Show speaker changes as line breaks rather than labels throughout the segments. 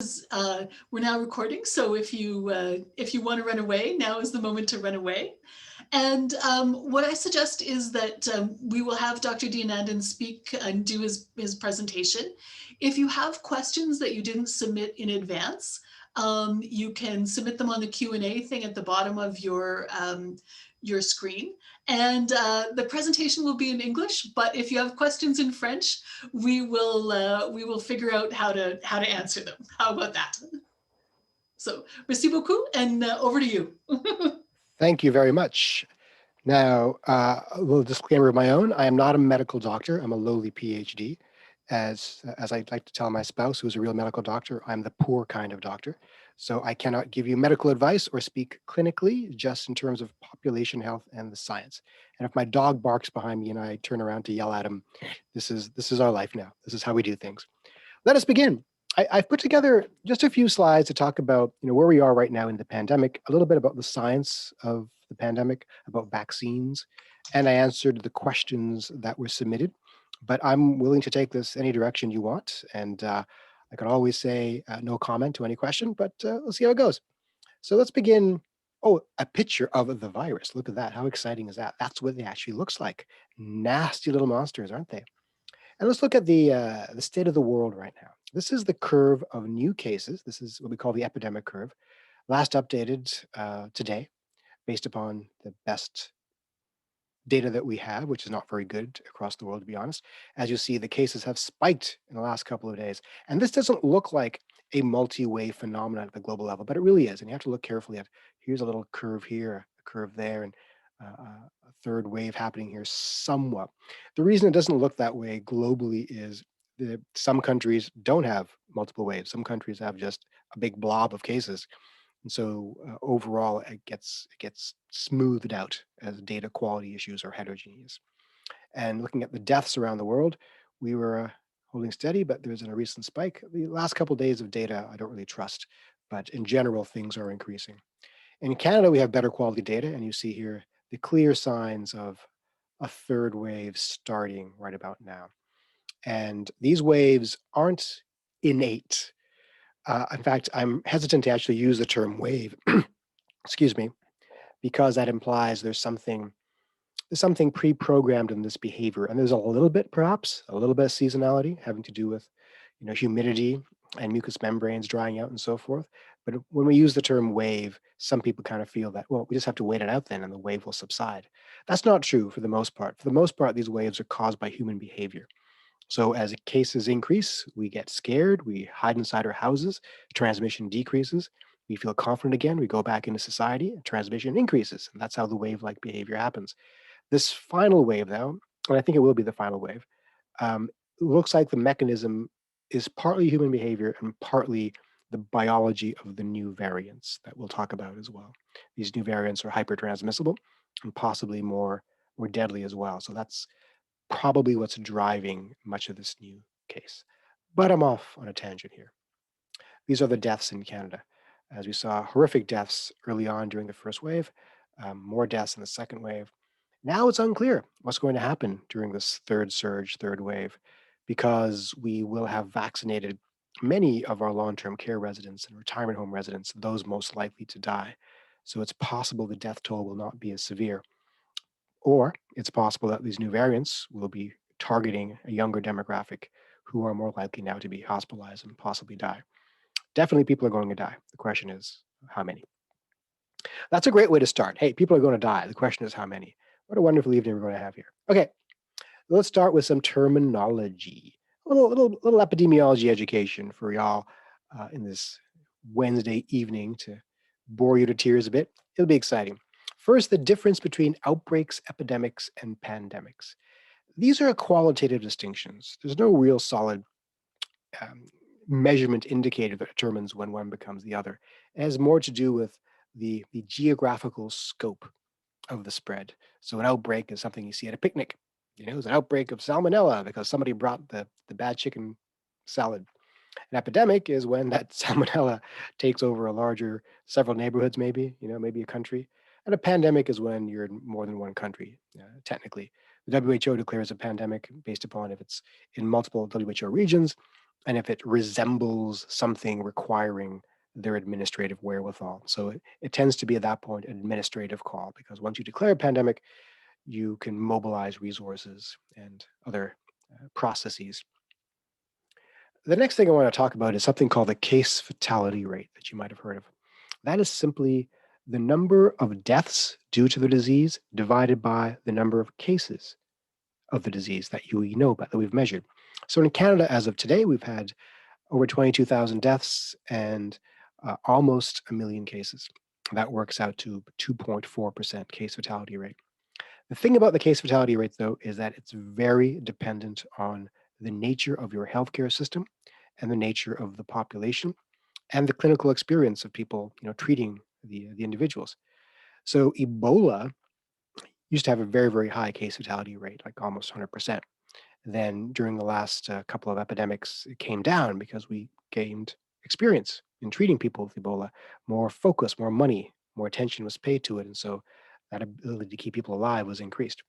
We're now recording, so if you want to run away, now is the moment to run away. And what I suggest is that we will have Dr. Deonandan speak and do his presentation. If you have questions that you didn't submit in advance, you can submit them on the Q&A thing at the bottom of your screen. And the presentation will be in English, but if you have questions in French, we will figure out how to answer them. How about that? So, merci beaucoup, and over to you.
Thank you very much. Now, a little disclaimer of my own. I am not a medical doctor. I'm a lowly PhD. As I'd like to tell my spouse, who's a real medical doctor, I'm the poor kind of doctor. So I cannot give you medical advice or speak clinically, just in terms of population health and the science. And if my dog barks behind me and I turn around to yell at him, this is our life now. This is how we do things. Let us begin. I've put together just a few slides to talk about, where we are right now in the pandemic, a little bit about the science of the pandemic, about vaccines, and I answered the questions that were submitted. But I'm willing to take this any direction you want, and I could always say no comment to any question, but let's see how it goes. So let's begin. Oh, a picture of the virus. Look at that. How exciting is that? That's what it actually looks like. Nasty little monsters, aren't they? And let's look at the state of the world right now. This is the curve of new cases. This is what we call the epidemic curve, last updated today, based upon the best data that we have, which is not very good across the world, to be honest. As you see, the cases have spiked in the last couple of days. And this doesn't look like a multi-wave phenomenon at the global level, but it really is. And you have to look carefully at, here's a little curve here, a curve there, and a third wave happening here somewhat. The reason it doesn't look that way globally is that some countries don't have multiple waves. Some countries have just a big blob of cases. And so overall, it gets smoothed out as data quality issues are heterogeneous. And looking at the deaths around the world, we were holding steady, but there's a recent spike. The last couple of days of data, I don't really trust, but in general, things are increasing. In Canada, we have better quality data, and you see here the clear signs of a third wave starting right about now. And these waves aren't innate. In fact, I'm hesitant to actually use the term wave, excuse me, because that implies there's something pre-programmed in this behavior. And there's a little bit, perhaps, a little bit of seasonality having to do with humidity and mucous membranes drying out and so forth. But when we use the term wave, some people kind of feel that, well, we just have to wait it out then and the wave will subside. That's not true for the most part. For the most part, these waves are caused by human behavior. So as cases increase, we get scared, we hide inside our houses, transmission decreases, we feel confident again, we go back into society, transmission increases, and that's how the wave-like behavior happens. This final wave, though, and I think it will be the final wave, looks like the mechanism is partly human behavior and partly the biology of the new variants that we'll talk about as well. These new variants are hypertransmissible and possibly more deadly as well. So that's probably what's driving much of this new case. But I'm off on a tangent here. These are the deaths in Canada. As we saw, horrific deaths early on during the first wave, more deaths in the second wave. Now it's unclear what's going to happen during this third surge, third wave, because we will have vaccinated many of our long-term care residents and retirement home residents, those most likely to die. So it's possible the death toll will not be as severe. Or it's possible that these new variants will be targeting a younger demographic who are more likely now to be hospitalized and possibly die. Definitely people are going to die. The question is, how many? That's a great way to start. Hey, people are going to die. The question is, how many? What a wonderful evening we're going to have here. Okay, let's start with some terminology. A little epidemiology education for y'all in this Wednesday evening to bore you to tears a bit. It'll be exciting. First, the difference between outbreaks, epidemics, and pandemics. These are qualitative distinctions. There's no real solid measurement indicator that determines when one becomes the other. It has more to do with the geographical scope of the spread. So an outbreak is something you see at a picnic. It's an outbreak of salmonella because somebody brought the bad chicken salad. An epidemic is when that salmonella takes over a larger, several neighborhoods, maybe a country. And a pandemic is when you're in more than one country, technically. The WHO declares a pandemic based upon if it's in multiple WHO regions. and if it resembles something requiring their administrative wherewithal. So it tends to be at that point an administrative call, because once you declare a pandemic, you can mobilize resources and other processes. The next thing I want to talk about is something called the case fatality rate that you might have heard of. That is simply the number of deaths due to the disease divided by the number of cases of the disease that we know about, that we've measured. So in Canada, as of today, we've had over 22,000 deaths and almost 1 million cases. That works out to 2.4% case fatality rate. The thing about the case fatality rate, though, is that it's very dependent on the nature of your healthcare system and the nature of the population and the clinical experience of people, treating the individuals. So Ebola used to have a very, very high case fatality rate, like almost 100%. Then during the last couple of epidemics, it came down because we gained experience in treating people with Ebola, more focus, more money, more attention was paid to it. And so that ability to keep people alive was increased.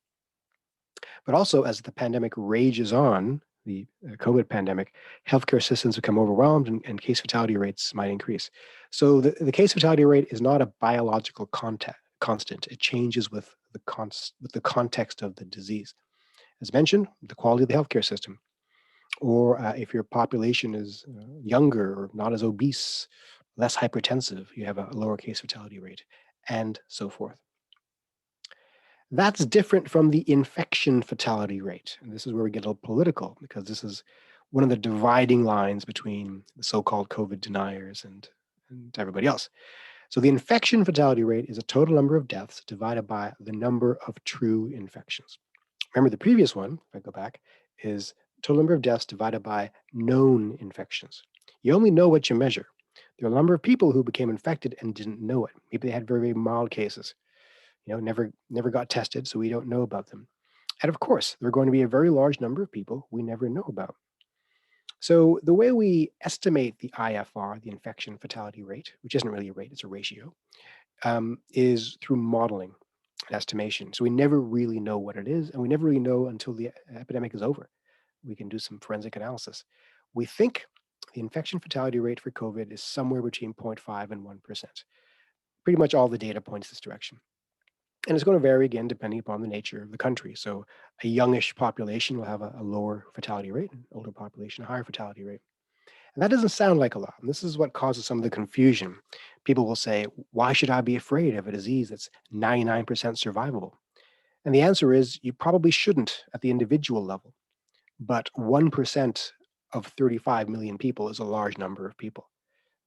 But also, as the pandemic rages on, the COVID pandemic, healthcare systems become overwhelmed and case fatality rates might increase. So the case fatality rate is not a biological constant. It changes with the context of the disease. As mentioned, the quality of the healthcare system, or if your population is younger or not as obese, less hypertensive, you have a lower case fatality rate, and so forth. That's different from the infection fatality rate. And this is where we get a little political, because this is one of the dividing lines between the so-called COVID deniers and everybody else. So the infection fatality rate is a total number of deaths divided by the number of true infections. Remember the previous one, if I go back, is total number of deaths divided by known infections. You only know what you measure. There are a number of people who became infected and didn't know it. Maybe they had very, very mild cases, never got tested, so we don't know about them. And of course, there are going to be a very large number of people we never know about. So the way we estimate the IFR, the infection fatality rate, which isn't really a rate, it's a ratio, is through modeling and estimation. So we never really know what it is, and we never really know until the epidemic is over. We can do some forensic analysis. We think the infection fatality rate for COVID is somewhere between 0.5 and 1%. Pretty much all the data points this direction. And it's going to vary again depending upon the nature of the country. So a youngish population will have a lower fatality rate, an older population, a higher fatality rate. And that doesn't sound like a lot. And this is what causes some of the confusion. People will say, why should I be afraid of a disease that's 99% survivable? And the answer is, you probably shouldn't at the individual level. But 1% of 35 million people is a large number of people.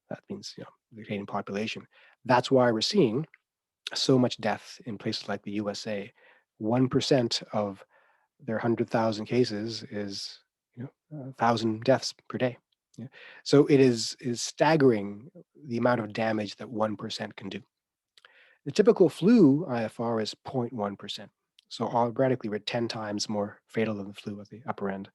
That means, the Canadian population. That's why we're seeing so much death in places like the USA. 1% of their 100,000 cases is 1,000 deaths per day. Yeah. So it is staggering the amount of damage that 1% can do. The typical flu IFR is 0.1%. So already we're 10 times more fatal than the flu at the upper end,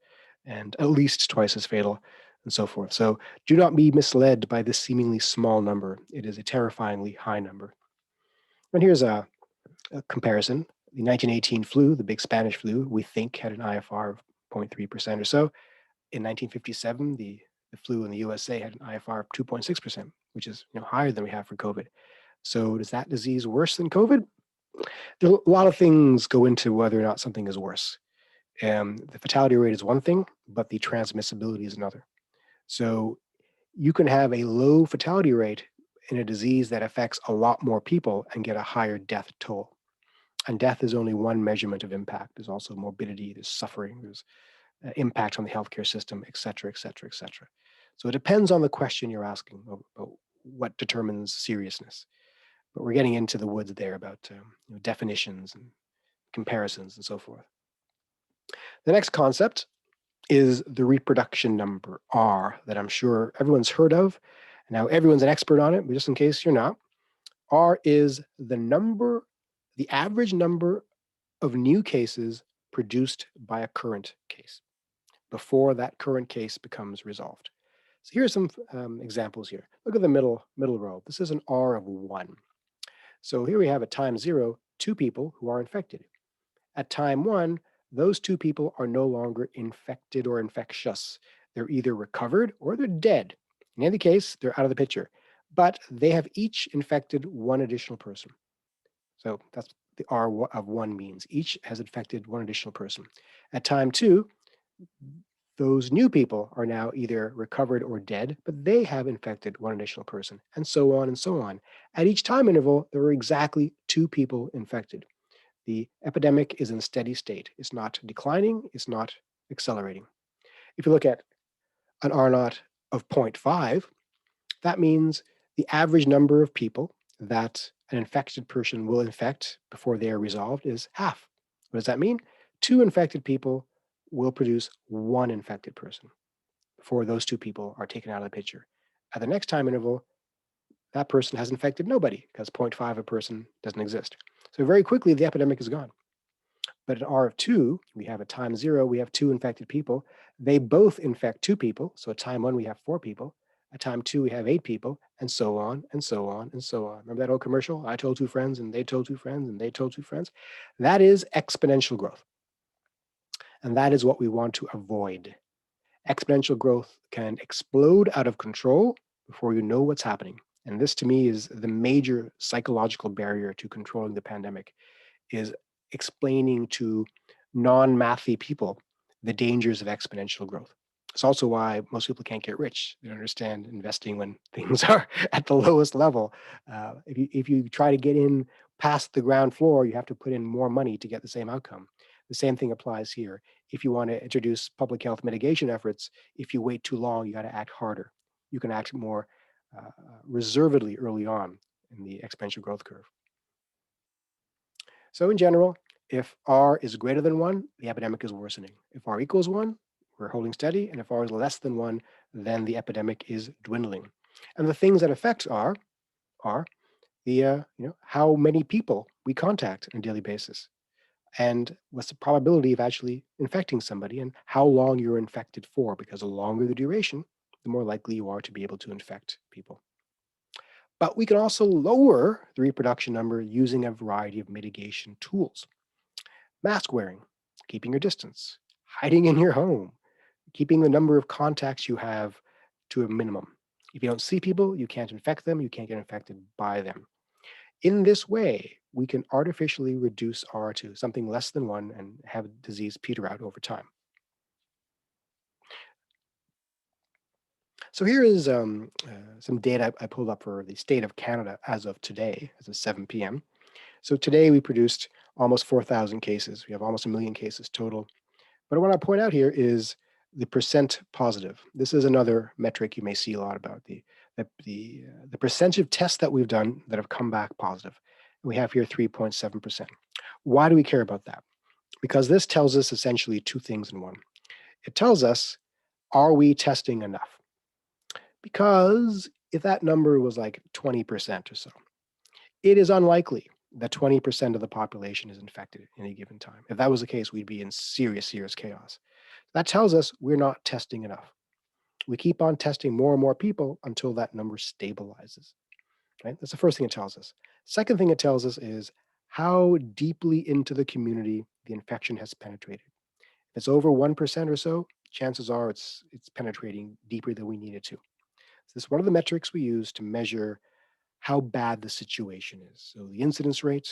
and at least twice as fatal, and so forth. So do not be misled by this seemingly small number. It is a terrifyingly high number. And here's a comparison. The 1918 flu, the big Spanish flu, we think had an IFR of 0.3% or so. In 1957, the flu in the USA had an IFR of 2.6%, which is higher than we have for COVID. So is that disease worse than COVID? There are a lot of things go into whether or not something is worse. The fatality rate is one thing, but the transmissibility is another. So you can have a low fatality rate in a disease that affects a lot more people and get a higher death toll. And death is only one measurement of impact. There's also morbidity, there's suffering, there's impact on the healthcare system, et cetera, et cetera, et cetera. So it depends on the question you're asking about what determines seriousness. But we're getting into the woods there about definitions and comparisons and so forth. The next concept is the reproduction number, R, that I'm sure everyone's heard of. Now, everyone's an expert on it, but just in case you're not, R is the average number of new cases produced by a current case before that current case becomes resolved. So here are some examples here. Look at the middle row. This is an R of 1. So here we have at time 0, 2 people who are infected. At time 1, those 2 people are no longer infected or infectious. They're either recovered or they're dead. In any case, they're out of the picture, but they have each infected one additional person. So that's the R of 1 means. Each has infected one additional person. At time 2, those new people are now either recovered or dead, but they have infected one additional person, and so on and so on. At each time interval, there are exactly 2 people infected. The epidemic is in steady state. It's not declining, it's not accelerating. If you look at an R naught of 0.5, that means the average number of people that an infected person will infect before they are resolved is half. What does that mean? 2 infected people will produce 1 infected person before those 2 people are taken out of the picture. At the next time interval, that person has infected nobody because 0.5 of a person doesn't exist. So very quickly, the epidemic is gone. But at R of 2, we have at time 0, we have 2 infected people. They both infect 2 people. So at time 1, we have 4 people. At time 2, we have 8 people, and so on, and so on, and so on. Remember that old commercial? I told 2 friends, and they told 2 friends, and they told 2 friends. That is exponential growth. And that is what we want to avoid. Exponential growth can explode out of control before you know what's happening. And this, to me, is the major psychological barrier to controlling the pandemic, is explaining to non-mathy people the dangers of exponential growth. It's also why most people can't get rich. They don't understand investing when things are at the lowest level. If you try to get in past the ground floor, you have to put in more money to get the same outcome. The same thing applies here. If you want to introduce public health mitigation efforts, if you wait too long, you got to act harder. You can act more reservedly early on in the exponential growth curve. So in general, if R is greater than 1, the epidemic is worsening. If R equals 1, we're holding steady. And if R is less than 1, then the epidemic is dwindling. And the things that affect R are the how many people we contact on a daily basis, and what's the probability of actually infecting somebody, and how long you're infected for, because the longer the duration, the more likely you are to be able to infect people. But we can also lower the reproduction number using a variety of mitigation tools. Mask wearing, keeping your distance, hiding in your home, keeping the number of contacts you have to a minimum. If you don't see people, you can't infect them, you can't get infected by them. In this way, we can artificially reduce R to something less than 1 and have disease peter out over time. So here is some data I pulled up for the state of Canada as of today, as of 7 p.m. So today we produced almost 4,000 cases. We have almost 1 million cases total. But what I point out here is the percent positive. This is another metric you may see a lot about, the percentage of tests that we've done that have come back positive. We have here 3.7%. Why do we care about that? Because this tells us essentially 2 things in one. It tells us, are we testing enough? Because if that number was like 20% or so, it is unlikely that 20% of the population is infected at any given time. If that was the case, we'd be in serious, serious chaos. That tells us we're not testing enough. We keep on testing more and more people until that number stabilizes. Right? That's the first thing it tells us. Second thing it tells us is how deeply into the community the infection has penetrated. If it's over 1% or so, chances are it's penetrating deeper than we need it to. So this is one of the metrics we use to measure how bad the situation is. So the incidence rate,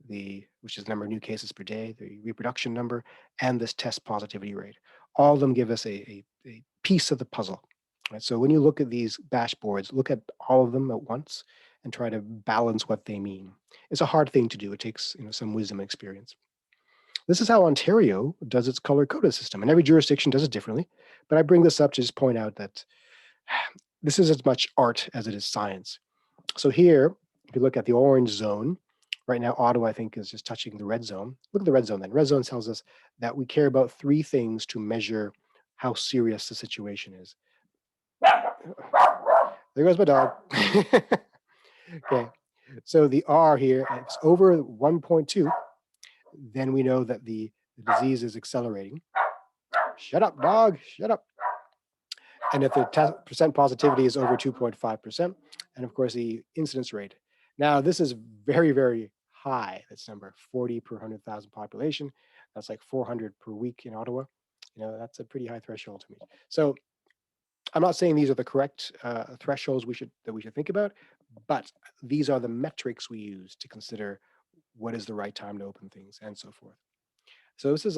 which is the number of new cases per day, the reproduction number, and this test positivity rate. All of them give us a piece of the puzzle. Right? So when you look at these dashboards, look at all of them at once and try to balance what they mean. It's a hard thing to do. It takes some wisdom and experience. This is how Ontario does its color-coded system, and every jurisdiction does it differently. But I bring this up to just point out that this is as much art as it is science. So here, if you look at the orange zone, right now Ottawa, I think, is just touching the red zone. Look at the red zone then. Red zone tells us that we care about 3 things to measure how serious the situation is. There goes my dog. Okay, so the R here, if it's over 1.2, then we know that the disease is accelerating. Shut up, dog, shut up. And if the percent positivity is over 2.5%, and of course the incidence rate. Now this is very, very high. That's number 40 per 100,000 population. That's like 400 per week in Ottawa. That's a pretty high threshold to meet. So I'm not saying these are the correct thresholds that we should think about, but these are the metrics we use to consider what is the right time to open things and so forth. So this is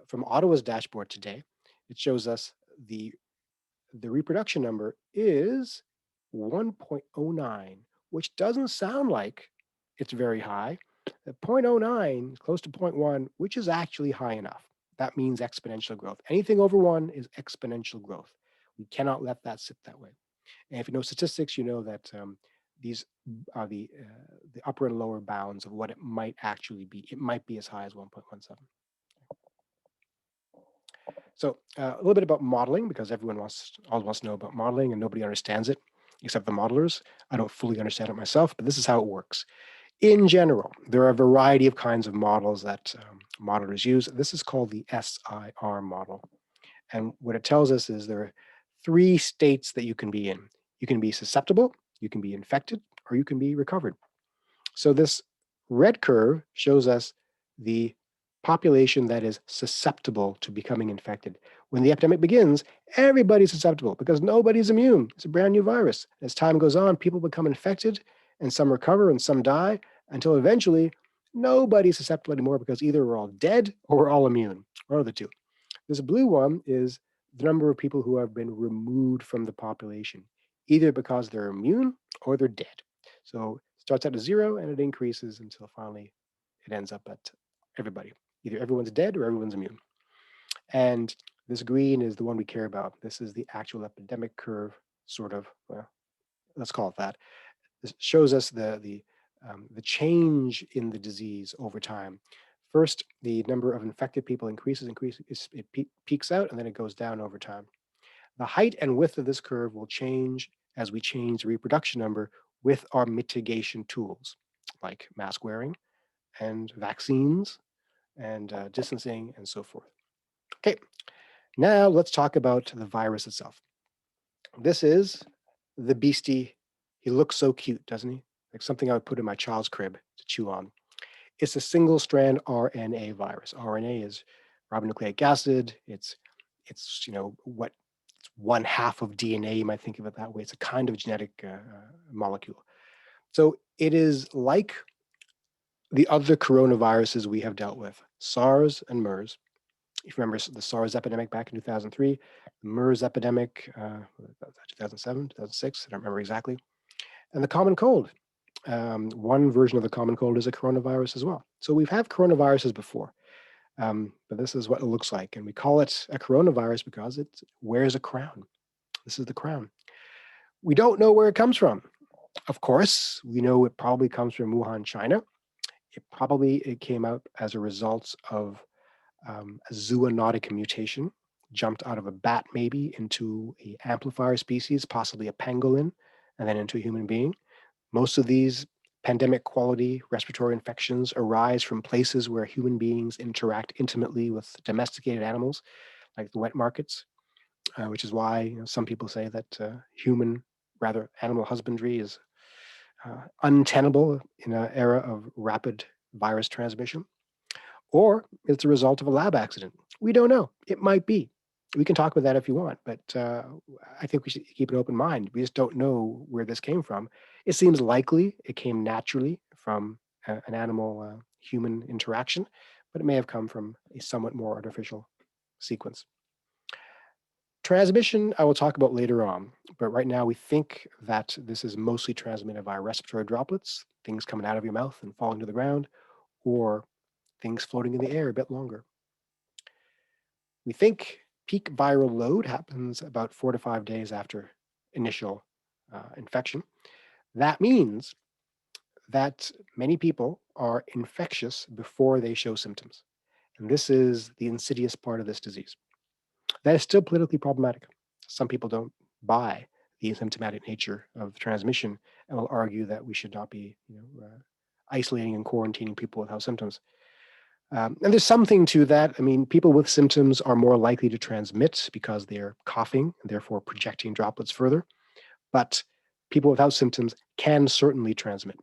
from Ottawa's dashboard today. It shows us the reproduction number is 1.09, which doesn't sound like it's very high. 0.09 is close to 0.1, which is actually high enough. That means exponential growth. Anything over 1 is exponential growth. We cannot let that sit that way. And if you know statistics, you know that these are the upper and lower bounds of what it might actually be. It might be as high as 1.17. So a little bit about modeling, because everyone all wants to know about modeling and nobody understands it except the modelers. I don't fully understand it myself, but this is how it works. In general, there are a variety of kinds of models that modelers use. This is called the SIR model. And what it tells us is there are 3 states that you can be in. You can be susceptible, you can be infected, or you can be recovered. So this red curve shows us the population that is susceptible to becoming infected. When the epidemic begins, everybody's susceptible because nobody's immune. It's a brand new virus. As time goes on, people become infected and some recover and some die until eventually nobody's susceptible anymore because either we're all dead or we're all immune, or the two. This blue one is the number of people who have been removed from the population, either because they're immune or they're dead. So it starts out at 0 and it increases until finally it ends up at everybody. Either everyone's dead or everyone's immune. And this green is the one we care about. This is the actual epidemic curve, sort of, well, let's call it that. This shows us the change in the disease over time. First, the number of infected people increases, it peaks out, and then it goes down over time. The height and width of this curve will change as we change the reproduction number with our mitigation tools, like mask wearing and vaccines and distancing and so forth. Okay, now let's talk about the virus itself. This is the beastie. He looks so cute, doesn't he? Like something I would put in my child's crib to chew on. It's a single strand RNA virus. RNA is ribonucleic acid. It's what it's 1/2 of DNA. You might think of it that way. It's a kind of genetic molecule. So it is like the other coronaviruses we have dealt with, SARS and MERS. If you remember the SARS epidemic back in 2003, the MERS epidemic, 2007, 2006, I don't remember exactly, and the common cold. One version of the common cold is a coronavirus as well. So we've had coronaviruses before, but this is what it looks like. And we call it a coronavirus because it wears a crown. This is the crown. We don't know where it comes from. Of course, we know it probably comes from Wuhan, China. It came out as a result of a zoonotic mutation, jumped out of a bat maybe into an amplifier species, possibly a pangolin, and then into a human being. Most of these pandemic quality respiratory infections arise from places where human beings interact intimately with domesticated animals, like the wet markets, which is why some people say that animal husbandry is untenable in an era of rapid virus transmission. Or it's a result of a lab accident. We don't know. It might be. We can talk about that if you want, but I think we should keep an open mind. We just don't know where this came from. It seems likely it came naturally from an animal-human interaction, but it may have come from a somewhat more artificial sequence. Transmission, I will talk about later on, but right now we think that this is mostly transmitted via respiratory droplets, things coming out of your mouth and falling to the ground, or things floating in the air a bit longer. We think peak viral load happens about 4 to 5 days after initial infection. That means that many people are infectious before they show symptoms. And this is the insidious part of this disease. That is still politically problematic. Some people don't buy the asymptomatic nature of transmission and will argue that we should not be isolating and quarantining people without symptoms. And there's something to that. I mean, people with symptoms are more likely to transmit because they're coughing and therefore projecting droplets further. But people without symptoms can certainly transmit.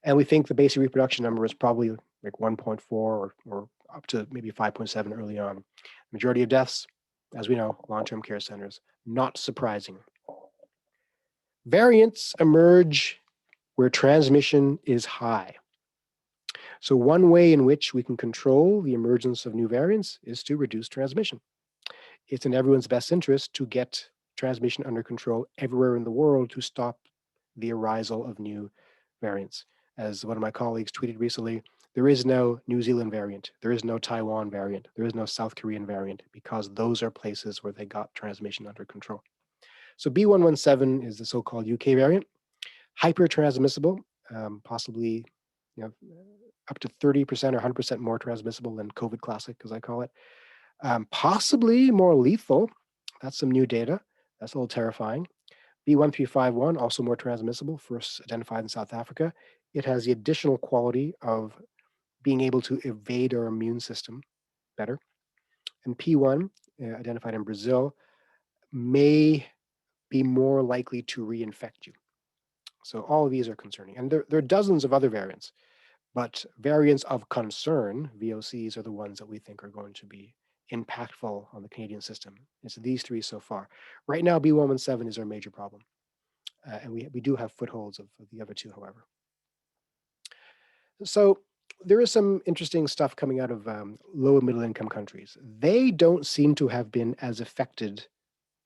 And we think the basic reproduction number is probably like 1.4 or up to maybe 5.7 early on. Majority of deaths, as we know, long-term care centers. Not surprising. Variants emerge where transmission is high. So one way in which we can control the emergence of new variants is to reduce transmission. It's in everyone's best interest to get transmission under control everywhere in the world to stop the arisal of new variants. As one of my colleagues tweeted recently, there is no New Zealand variant, there is no Taiwan variant, there is no South Korean variant, because those are places where they got transmission under control. So B.1.1.7 is the so-called UK variant, hyper-transmissible, possibly up to 30% or 100% more transmissible than COVID classic, as I call it. Possibly more lethal. That's some new data. That's a little terrifying. B.1.351, also more transmissible, first identified in South Africa. It has the additional quality of being able to evade our immune system better. And P1, identified in Brazil, may be more likely to reinfect you. So all of these are concerning. And there are dozens of other variants, but variants of concern, VOCs, are the ones that we think are going to be impactful on the Canadian system. It's these three so far. Right now, B.1.1.7 is our major problem. And we do have footholds of the other two, however. So there is some interesting stuff coming out of low and middle income countries. They don't seem to have been as affected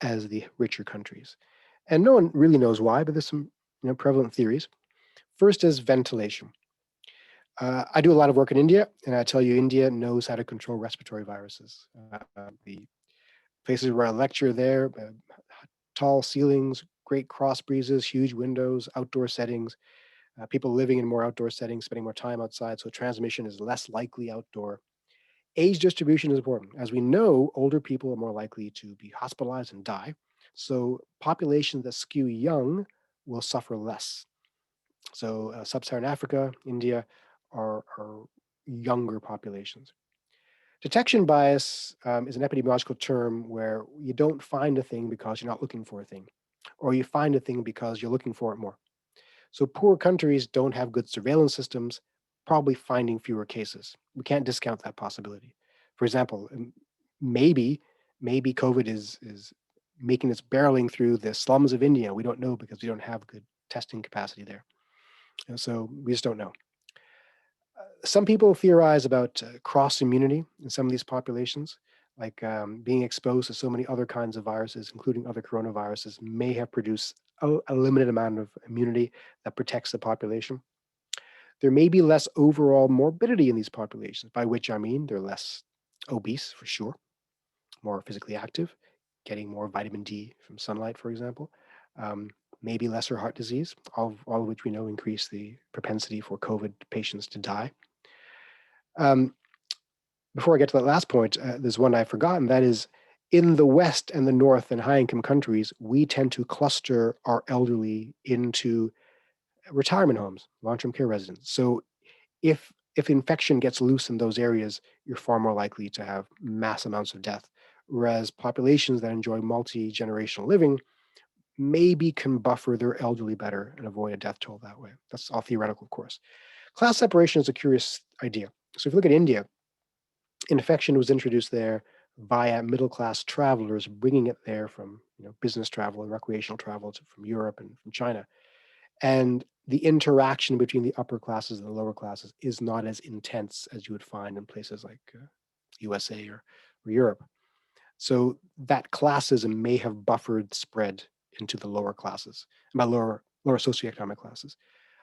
as the richer countries. And no one really knows why, but there's some prevalent theories. First is ventilation. I do a lot of work in India, and I tell you, India knows how to control respiratory viruses. The places where I lecture there, tall ceilings, great cross breezes, huge windows, outdoor settings, people living in more outdoor settings, spending more time outside, so transmission is less likely outdoor. Age distribution is important. As we know, older people are more likely to be hospitalized and die, so populations that skew young will suffer less. So sub-Saharan Africa, India are younger populations. Detection bias is an epidemiological term where you don't find a thing because you're not looking for a thing, or you find a thing because you're looking for it more. So poor countries don't have good surveillance systems, probably finding fewer cases. We can't discount that possibility. For example, maybe COVID is making its barreling through the slums of India. We don't know because we don't have good testing capacity there. And so we just don't know. Some people theorize about cross immunity in some of these populations, like being exposed to so many other kinds of viruses, including other coronaviruses, may have produced a limited amount of immunity that protects the population. There may be less overall morbidity in these populations, by which I mean they're less obese for sure, more physically active, getting more vitamin D from sunlight, for example. Maybe lesser heart disease, all of which we know increase the propensity for COVID patients to die. Before I get to that last point, there's one I've forgotten. That is, in the West and the North and high-income countries, we tend to cluster our elderly into retirement homes, long-term care residents. So if infection gets loose in those areas, you're far more likely to have mass amounts of death. Whereas populations that enjoy multi-generational living maybe can buffer their elderly better and avoid a death toll that way. That's all theoretical, of course. Class separation is a curious idea. So if you look at India, infection was introduced there via middle-class travelers, bringing it there from business travel and recreational travel from Europe and from China. And the interaction between the upper classes and the lower classes is not as intense as you would find in places like USA or Europe. So that classism may have buffered spread into the lower classes, and by lower socioeconomic classes.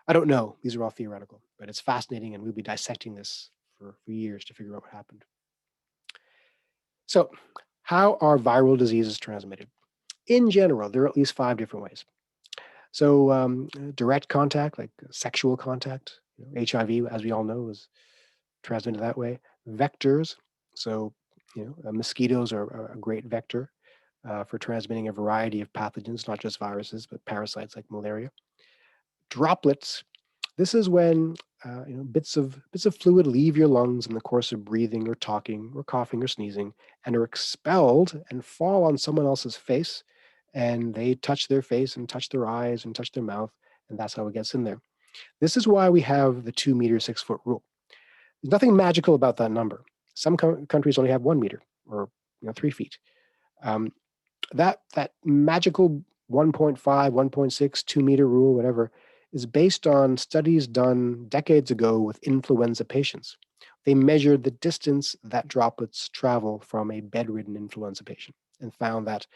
I don't know. These are all theoretical, but it's fascinating, and we'll be dissecting this for years to figure out what happened. So how are viral diseases transmitted? In general, there are at least 5 different ways. So direct contact, like sexual contact, HIV, as we all know, is transmitted that way. Vectors, so mosquitoes are a great vector for transmitting a variety of pathogens, not just viruses, but parasites like malaria. Droplets, this is when bits of fluid leave your lungs in the course of breathing or talking or coughing or sneezing and are expelled and fall on someone else's face, and they touch their face and touch their eyes and touch their mouth, and that's how it gets in there. This is why we have the 2 meter, 6 foot rule. There's nothing magical about that number. Some countries only have 1 meter or 3 feet. That magical 1.5, 1.6, 2 meter rule, whatever, is based on studies done decades ago with influenza patients. They measured the distance that droplets travel from a bedridden influenza patient and found that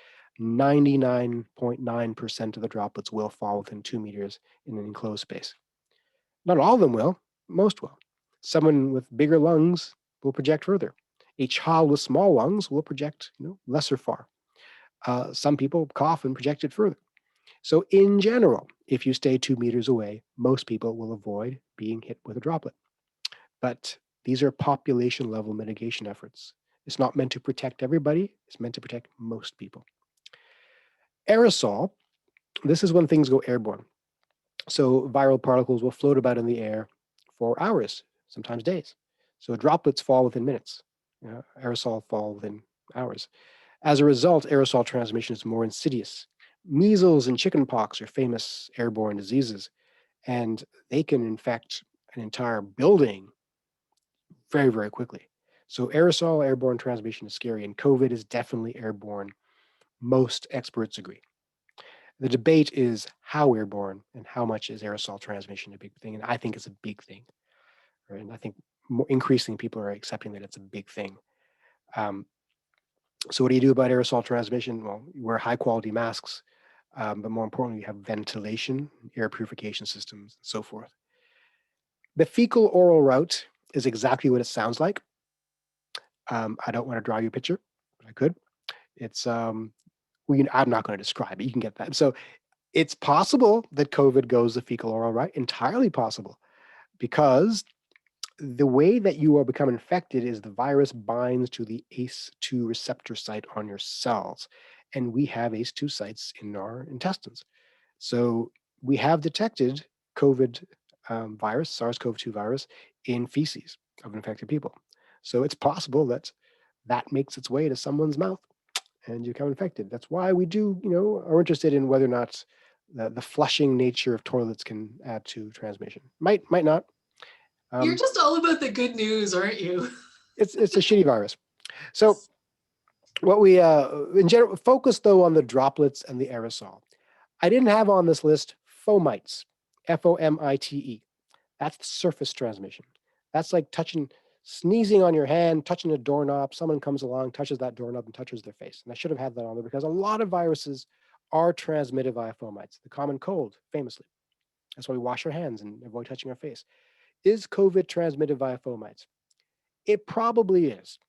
99.9% of the droplets will fall within 2 meters in an enclosed space. Not all of them will, most will. Someone with bigger lungs will project further. A child with small lungs will project lesser far. Some people cough and project it further. So in general, if you stay 2 meters away, most people will avoid being hit with a droplet. But these are population level mitigation efforts. It's not meant to protect everybody, it's meant to protect most people. Aerosol, this is when things go airborne. So viral particles will float about in the air for hours, sometimes days. So droplets fall within minutes. Aerosol fall within hours. As a result, aerosol transmission is more insidious. Measles and chickenpox are famous airborne diseases, and they can infect an entire building very, very quickly. So aerosol airborne transmission is scary, and COVID is definitely airborne. Most experts agree. The debate is how airborne and how much is aerosol transmission a big thing, and I think it's a big thing. Right? And I think increasingly people are accepting that it's a big thing. So what do you do about aerosol transmission? Well, you wear high quality masks, but more importantly, you have ventilation, air purification systems, and so forth. The fecal oral route is exactly what it sounds like. I don't want to draw you a picture, but I could. It's, I'm not going to describe it. You can get that. So it's possible that COVID goes the fecal oral route, entirely possible, because the way that you will become infected is the virus binds to the ACE2 receptor site on your cells. And we have ACE2 sites in our intestines. So we have detected COVID virus, SARS-CoV-2 virus, in feces of infected people. So it's possible that that makes its way to someone's mouth and you become infected. That's why we are interested in whether or not the flushing nature of toilets can add to transmission. Might not.
You're just all about the good news, aren't you?
It's a shitty virus. So what we in general focus though on the droplets and the aerosol. I didn't have on this list fomites, FOMITE. That's the surface transmission. That's like sneezing on your hand, touching a doorknob. Someone comes along, touches that doorknob, and touches their face. And I should have had that on there because a lot of viruses are transmitted via fomites. The common cold, famously. That's why we wash our hands and avoid touching our face. Is COVID transmitted via fomites? It probably is.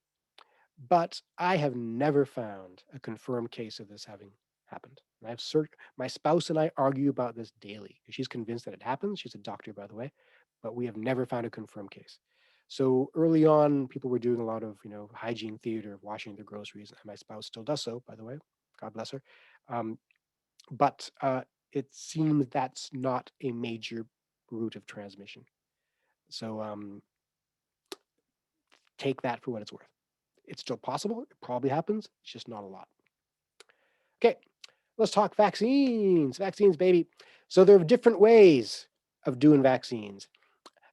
But I have never found a confirmed case of this having happened. And I've searched, my spouse and I argue about this daily because she's convinced that it happens. She's a doctor, by the way, but we have never found a confirmed case. So early on, people were doing a lot of, hygiene theater, washing their groceries, and my spouse still does so, by the way. God bless her. But it seems that's not a major route of transmission. So take that for what it's worth. It's still possible. It probably happens. It's just not a lot. Okay, let's talk vaccines. Vaccines, baby. So there are different ways of doing vaccines.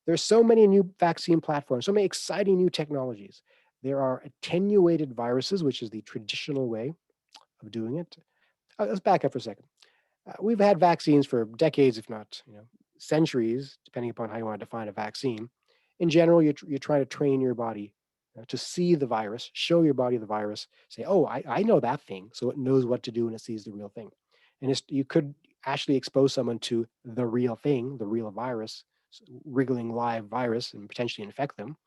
There's so many new vaccine platforms, so many exciting new technologies. There are attenuated viruses, which is the traditional way of doing it. Let's back up for a second. We've had vaccines for decades, if not centuries, depending upon how you want to define a vaccine. In general, you're trying to train your body to see the virus, show your body the virus, say, oh, I know that thing. So it knows what to do when it sees the real thing. And you could actually expose someone to the real thing, the real virus, wriggling live virus, and potentially infect them.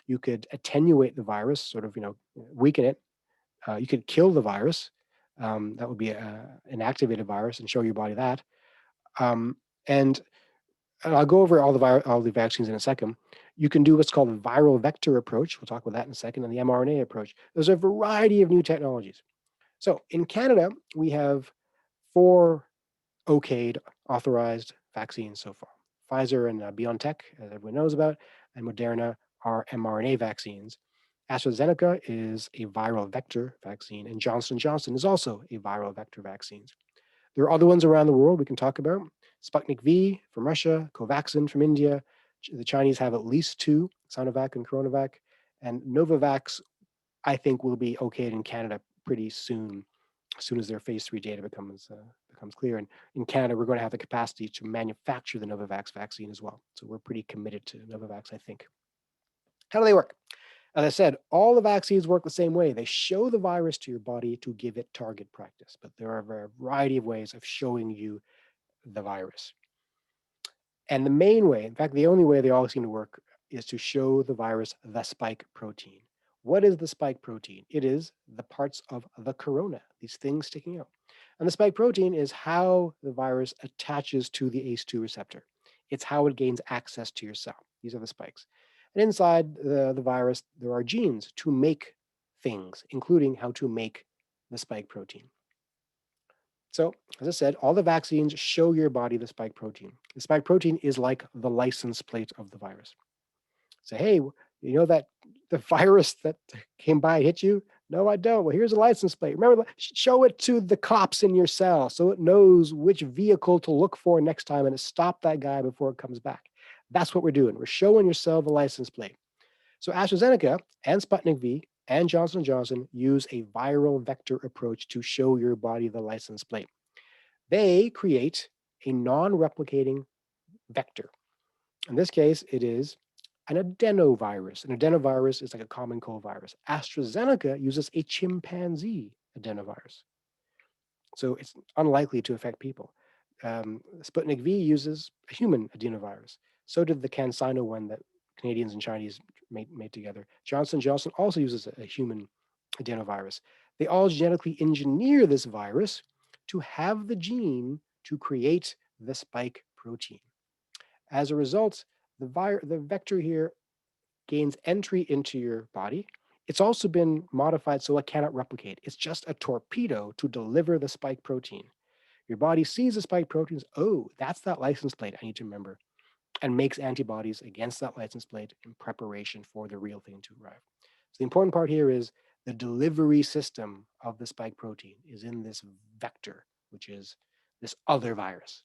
You could attenuate the virus, sort of, weaken it. You could kill the virus. That would be an activated virus and show your body that. And I'll go over all the vaccines in a second. You can do what's called a viral vector approach. We'll talk about that in a second, and the mRNA approach. There's a variety of new technologies. So in Canada, we have 4 okayed, authorized vaccines so far. Pfizer and BioNTech, as everyone knows about, and Moderna are mRNA vaccines. AstraZeneca is a viral vector vaccine, and Johnson & Johnson is also a viral vector vaccine. There are other ones around the world we can talk about. Sputnik V from Russia, Covaxin from India. The Chinese have at least 2, Sinovac and Coronavac. And Novavax, I think, will be okayed in Canada pretty soon, as soon as their phase 3 data becomes clear. And in Canada, we're going to have the capacity to manufacture the Novavax vaccine as well. So we're pretty committed to Novavax, I think. How do they work? As I said, all the vaccines work the same way. They show the virus to your body to give it target practice, but there are a variety of ways of showing you the virus. And the main way, in fact, the only way they all seem to work is to show the virus the spike protein. What is the spike protein? It is the parts of the corona, these things sticking out. And the spike protein is how the virus attaches to the ACE2 receptor. It's how it gains access to your cell. These are the spikes. And inside the virus, there are genes to make things, including how to make the spike protein. So, as I said, all the vaccines show your body the spike protein. The spike protein is like the license plate of the virus. Say, hey, you know that the virus that came by hit you? No, I don't. Well, here's a license plate. Remember, show it to the cops in your cell so it knows which vehicle to look for next time and to stop that guy before it comes back. That's what we're doing. We're showing your cell the license plate. So AstraZeneca and Sputnik V and Johnson & Johnson use a viral vector approach to show your body the license plate. They create a non-replicating vector. In this case, it is an adenovirus. An adenovirus is like a common cold virus. AstraZeneca uses a chimpanzee adenovirus. So it's unlikely to affect people. Sputnik V uses a human adenovirus. So did the CanSino one that Canadians and Chinese made together. Johnson & Johnson also uses a human adenovirus. They all genetically engineer this virus to have the gene to create the spike protein. As a result, the vector here gains entry into your body. It's also been modified so it cannot replicate. It's just a torpedo to deliver the spike protein. Your body sees the spike proteins. Oh, that's that license plate I need to remember, and makes antibodies against that license plate in preparation for the real thing to arrive. So the important part here is the delivery system of the spike protein is in this vector, which is this other virus.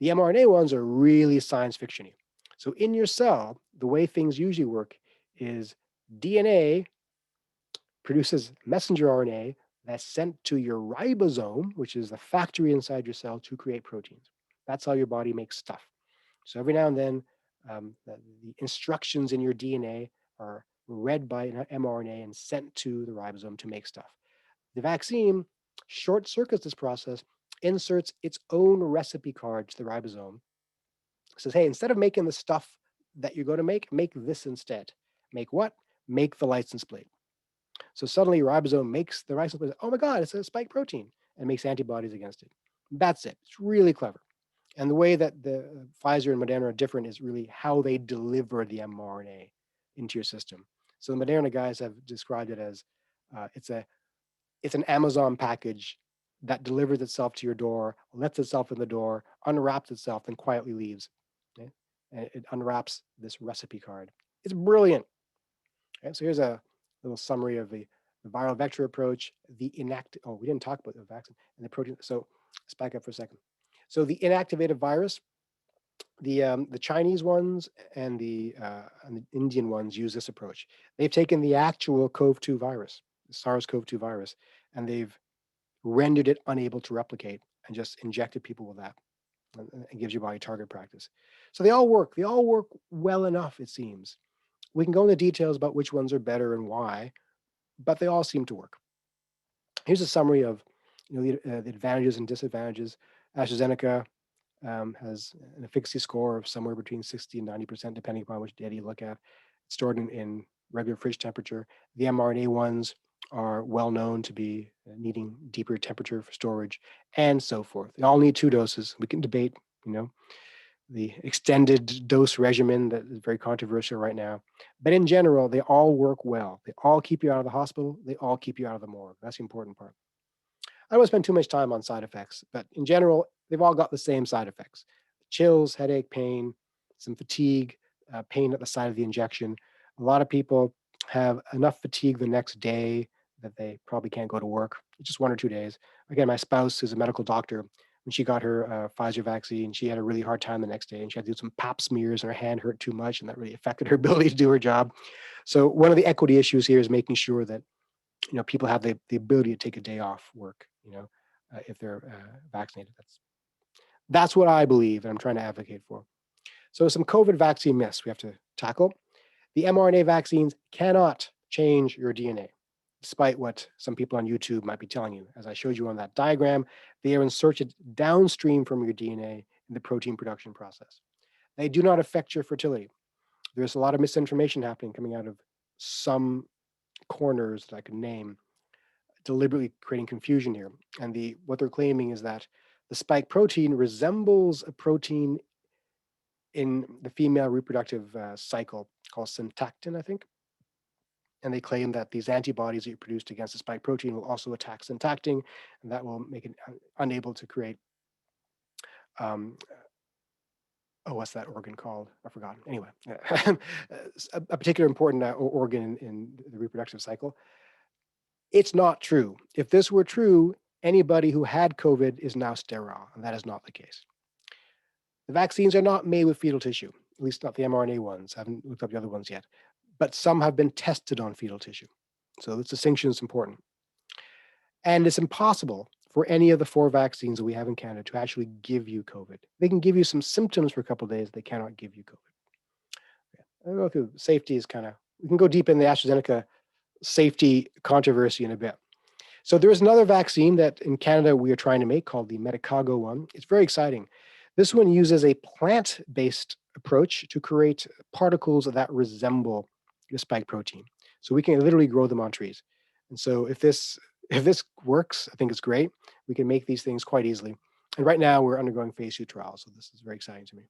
The mRNA ones are really science fiction-y. So in your cell, the way things usually work is DNA produces messenger RNA that's sent to your ribosome, which is the factory inside your cell to create proteins. That's how your body makes stuff. So every now and then, the instructions in your DNA are read by an mRNA and sent to the ribosome to make stuff. The vaccine short circuits this process, inserts its own recipe card to the ribosome, says, hey, instead of making the stuff that you're going to make this instead. Make what? Make the license plate. So suddenly your ribosome makes the license plate. Oh my God, it's a spike protein, and makes antibodies against it. That's it. It's really clever. And the way that the Pfizer and Moderna are different is really how they deliver the mRNA into your system. So the Moderna guys have described it as it's an Amazon package that delivers itself to your door, lets itself in the door, unwraps itself, and quietly leaves. Okay? And it unwraps this recipe card. It's brilliant. Okay? So here's a little summary of the viral vector approach, we didn't talk about the vaccine and the protein. So let's back up for a second. So the inactivated virus, the Chinese ones and the Indian ones use this approach. They've taken the actual CoV-2 virus, the SARS-CoV-2 virus, and they've rendered it unable to replicate and just injected people with that, and gives your body target practice. So they all work. They all work well enough, it seems. We can go into details about which ones are better and why, but they all seem to work. Here's a summary of the advantages and disadvantages. AstraZeneca has an efficacy score of somewhere between 60 and 90%, depending upon which data you look at. It's stored in regular fridge temperature. The mRNA ones are well known to be needing deeper temperature for storage, and so forth. They all need 2 doses. We can debate, the extended dose regimen that is very controversial right now. But in general, they all work well. They all keep you out of the hospital. They all keep you out of the morgue. That's the important part. I don't want to spend too much time on side effects, but in general, they've all got the same side effects: chills, headache, pain, some fatigue, pain at the site of the injection. A lot of people have enough fatigue the next day that they probably can't go to work, just 1 or 2 days. Again, my spouse is a medical doctor. When she got her Pfizer vaccine, she had a really hard time the next day, and she had to do some pap smears, and her hand hurt too much, and that really affected her ability to do her job. So one of the equity issues here is making sure that people have the ability to take a day off work, if they're vaccinated. That's what I believe and I'm trying to advocate for. So some COVID vaccine myths we have to tackle. The mRNA vaccines cannot change your DNA, despite what some people on YouTube might be telling you. As I showed you on that diagram, they are inserted downstream from your DNA in the protein production process. They do not affect your fertility. There's a lot of misinformation happening coming out of some corners that I could name, deliberately creating confusion here. And what they're claiming is that the spike protein resembles a protein in the female reproductive cycle called syntactin, I think. And they claim that these antibodies that are produced against the spike protein will also attack syntactin, and that will make it unable to create, what's that organ called? I've forgotten. Anyway, a particular important organ in the reproductive cycle. It's not true. If this were true, anybody who had COVID is now sterile, and that is not the case. The vaccines are not made with fetal tissue, at least not the mRNA ones. I haven't looked up the other ones yet, but some have been tested on fetal tissue. So this distinction is important. And it's impossible for any of the 4 vaccines that we have in Canada to actually give you COVID. They can give you some symptoms for a couple of days. They cannot give you COVID. I'll go through safety is we can go deep in the AstraZeneca safety controversy in a bit. So there is another vaccine that in Canada we are trying to make called the Medicago one. It's very exciting. This one uses a plant-based approach to create particles that resemble the spike protein. So we can literally grow them on trees. And so if this works, I think it's great. We can make these things quite easily. And right now we're undergoing phase 2 trials. So this is very exciting to me.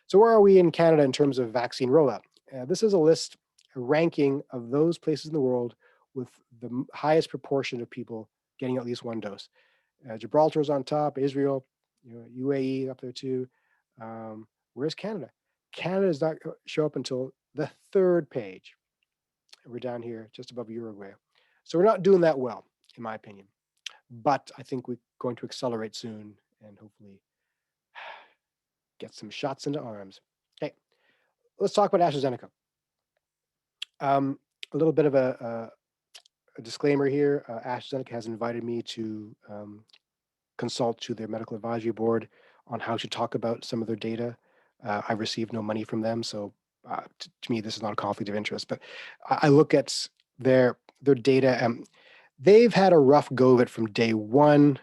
So where are we in Canada in terms of vaccine rollout? This is a list, a ranking of those places in the world with the highest proportion of people getting at least 1 dose. Gibraltar is on top, Israel, UAE up there too. Where's Canada? Canada does not show up until the 3rd page. We're down here just above Uruguay. So we're not doing that well, in my opinion. But I think we're going to accelerate soon and hopefully get some shots into arms. Okay, let's talk about AstraZeneca. A little bit of a disclaimer here. AstraZeneca has invited me to consult to their medical advisory board on how to talk about some of their data. I received no money from them, so to me, this is not a conflict of interest. But I look at their data. They've had a rough go of it from day one.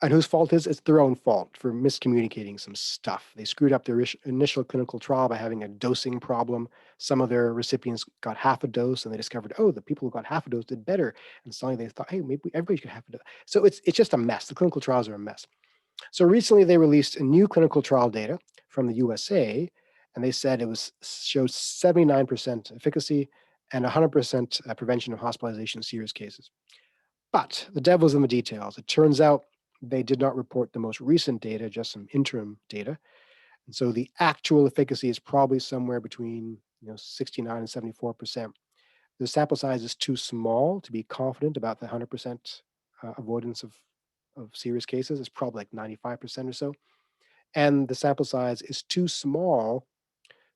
And whose fault is? It's their own fault for miscommunicating some stuff. They screwed up their initial clinical trial by having a dosing problem. Some of their recipients got half a dose and they discovered, oh, the people who got half a dose did better. And suddenly they thought, hey, maybe everybody should have a dose. So it's just a mess. The clinical trials are a mess. So recently they released a new clinical trial data from the USA, and they said it showed 79% efficacy and 100% prevention of hospitalization in serious cases. But the devil's in the details. It turns out they did not report the most recent data, just some interim data. And so the actual efficacy is probably somewhere between 69 and 74%. The sample size is too small to be confident about the 100% avoidance of serious cases. It's probably like 95% or so. And the sample size is too small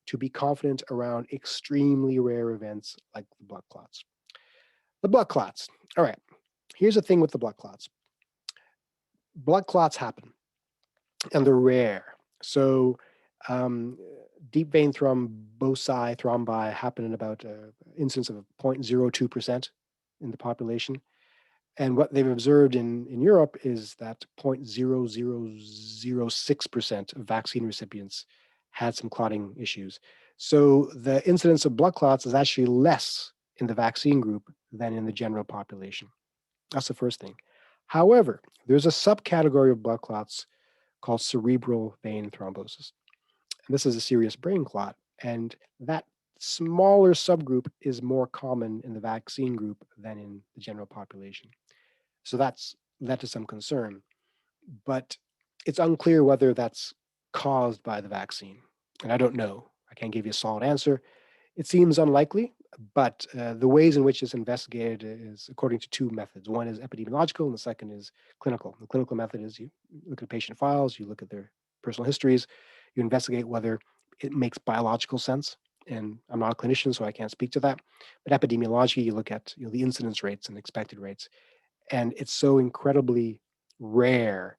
to be confident around extremely rare events like the blood clots. The blood clots. All right, here's the thing with the blood clots. Blood clots happen and they're rare. So deep vein thrombi happen in about an instance of 0.02% in the population. And what they've observed in Europe is that 0.0006% of vaccine recipients had some clotting issues. So the incidence of blood clots is actually less in the vaccine group than in the general population. That's the first thing. However, there's a subcategory of blood clots called cerebral vein thrombosis. And this is a serious brain clot. And that smaller subgroup is more common in the vaccine group than in the general population. So that's led to some concern. But it's unclear whether that's caused by the vaccine. And I don't know. I can't give you a solid answer. It seems unlikely, but the ways in which it's investigated is according to 2 methods. One is epidemiological, and the second is clinical. The clinical method is you look at patient files, you look at their personal histories, you investigate whether it makes biological sense, and I'm not a clinician, so I can't speak to that. But epidemiologically, you look at the incidence rates and expected rates, and it's so incredibly rare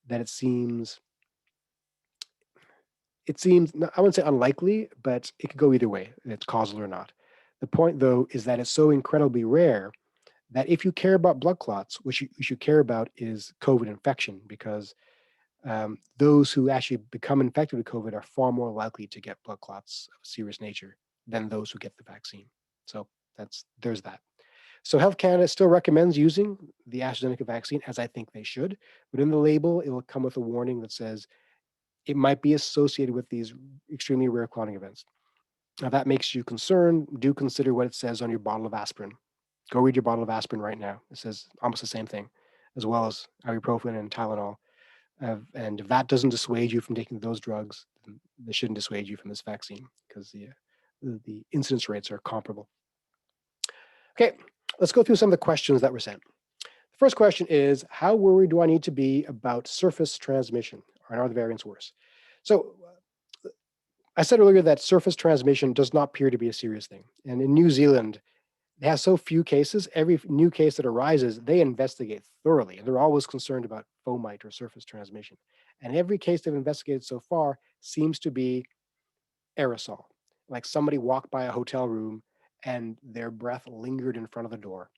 that it seems, I wouldn't say unlikely, but it could go either way, it's causal or not. The point, though, is that it's so incredibly rare that if you care about blood clots, what you should care about is COVID infection, because those who actually become infected with COVID are far more likely to get blood clots of a serious nature than those who get the vaccine. So there's that. So Health Canada still recommends using the AstraZeneca vaccine, as I think they should, but in the label, it will come with a warning that says it might be associated with these extremely rare clotting events. Now that makes you concerned, do consider what it says on your bottle of aspirin. Go read your bottle of aspirin right now. It says almost the same thing, as well as ibuprofen and Tylenol. And if that doesn't dissuade you from taking those drugs, then they shouldn't dissuade you from this vaccine, because the incidence rates are comparable. Okay, let's go through some of the questions that were sent. The first question is, how worried do I need to be about surface transmission? Are the variants worse? So I said earlier that surface transmission does not appear to be a serious thing. And in New Zealand, they have so few cases. Every new case that arises, they investigate thoroughly, and they're always concerned about fomite or surface transmission. And every case they've investigated so far seems to be aerosol, like somebody walked by a hotel room and their breath lingered in front of the door,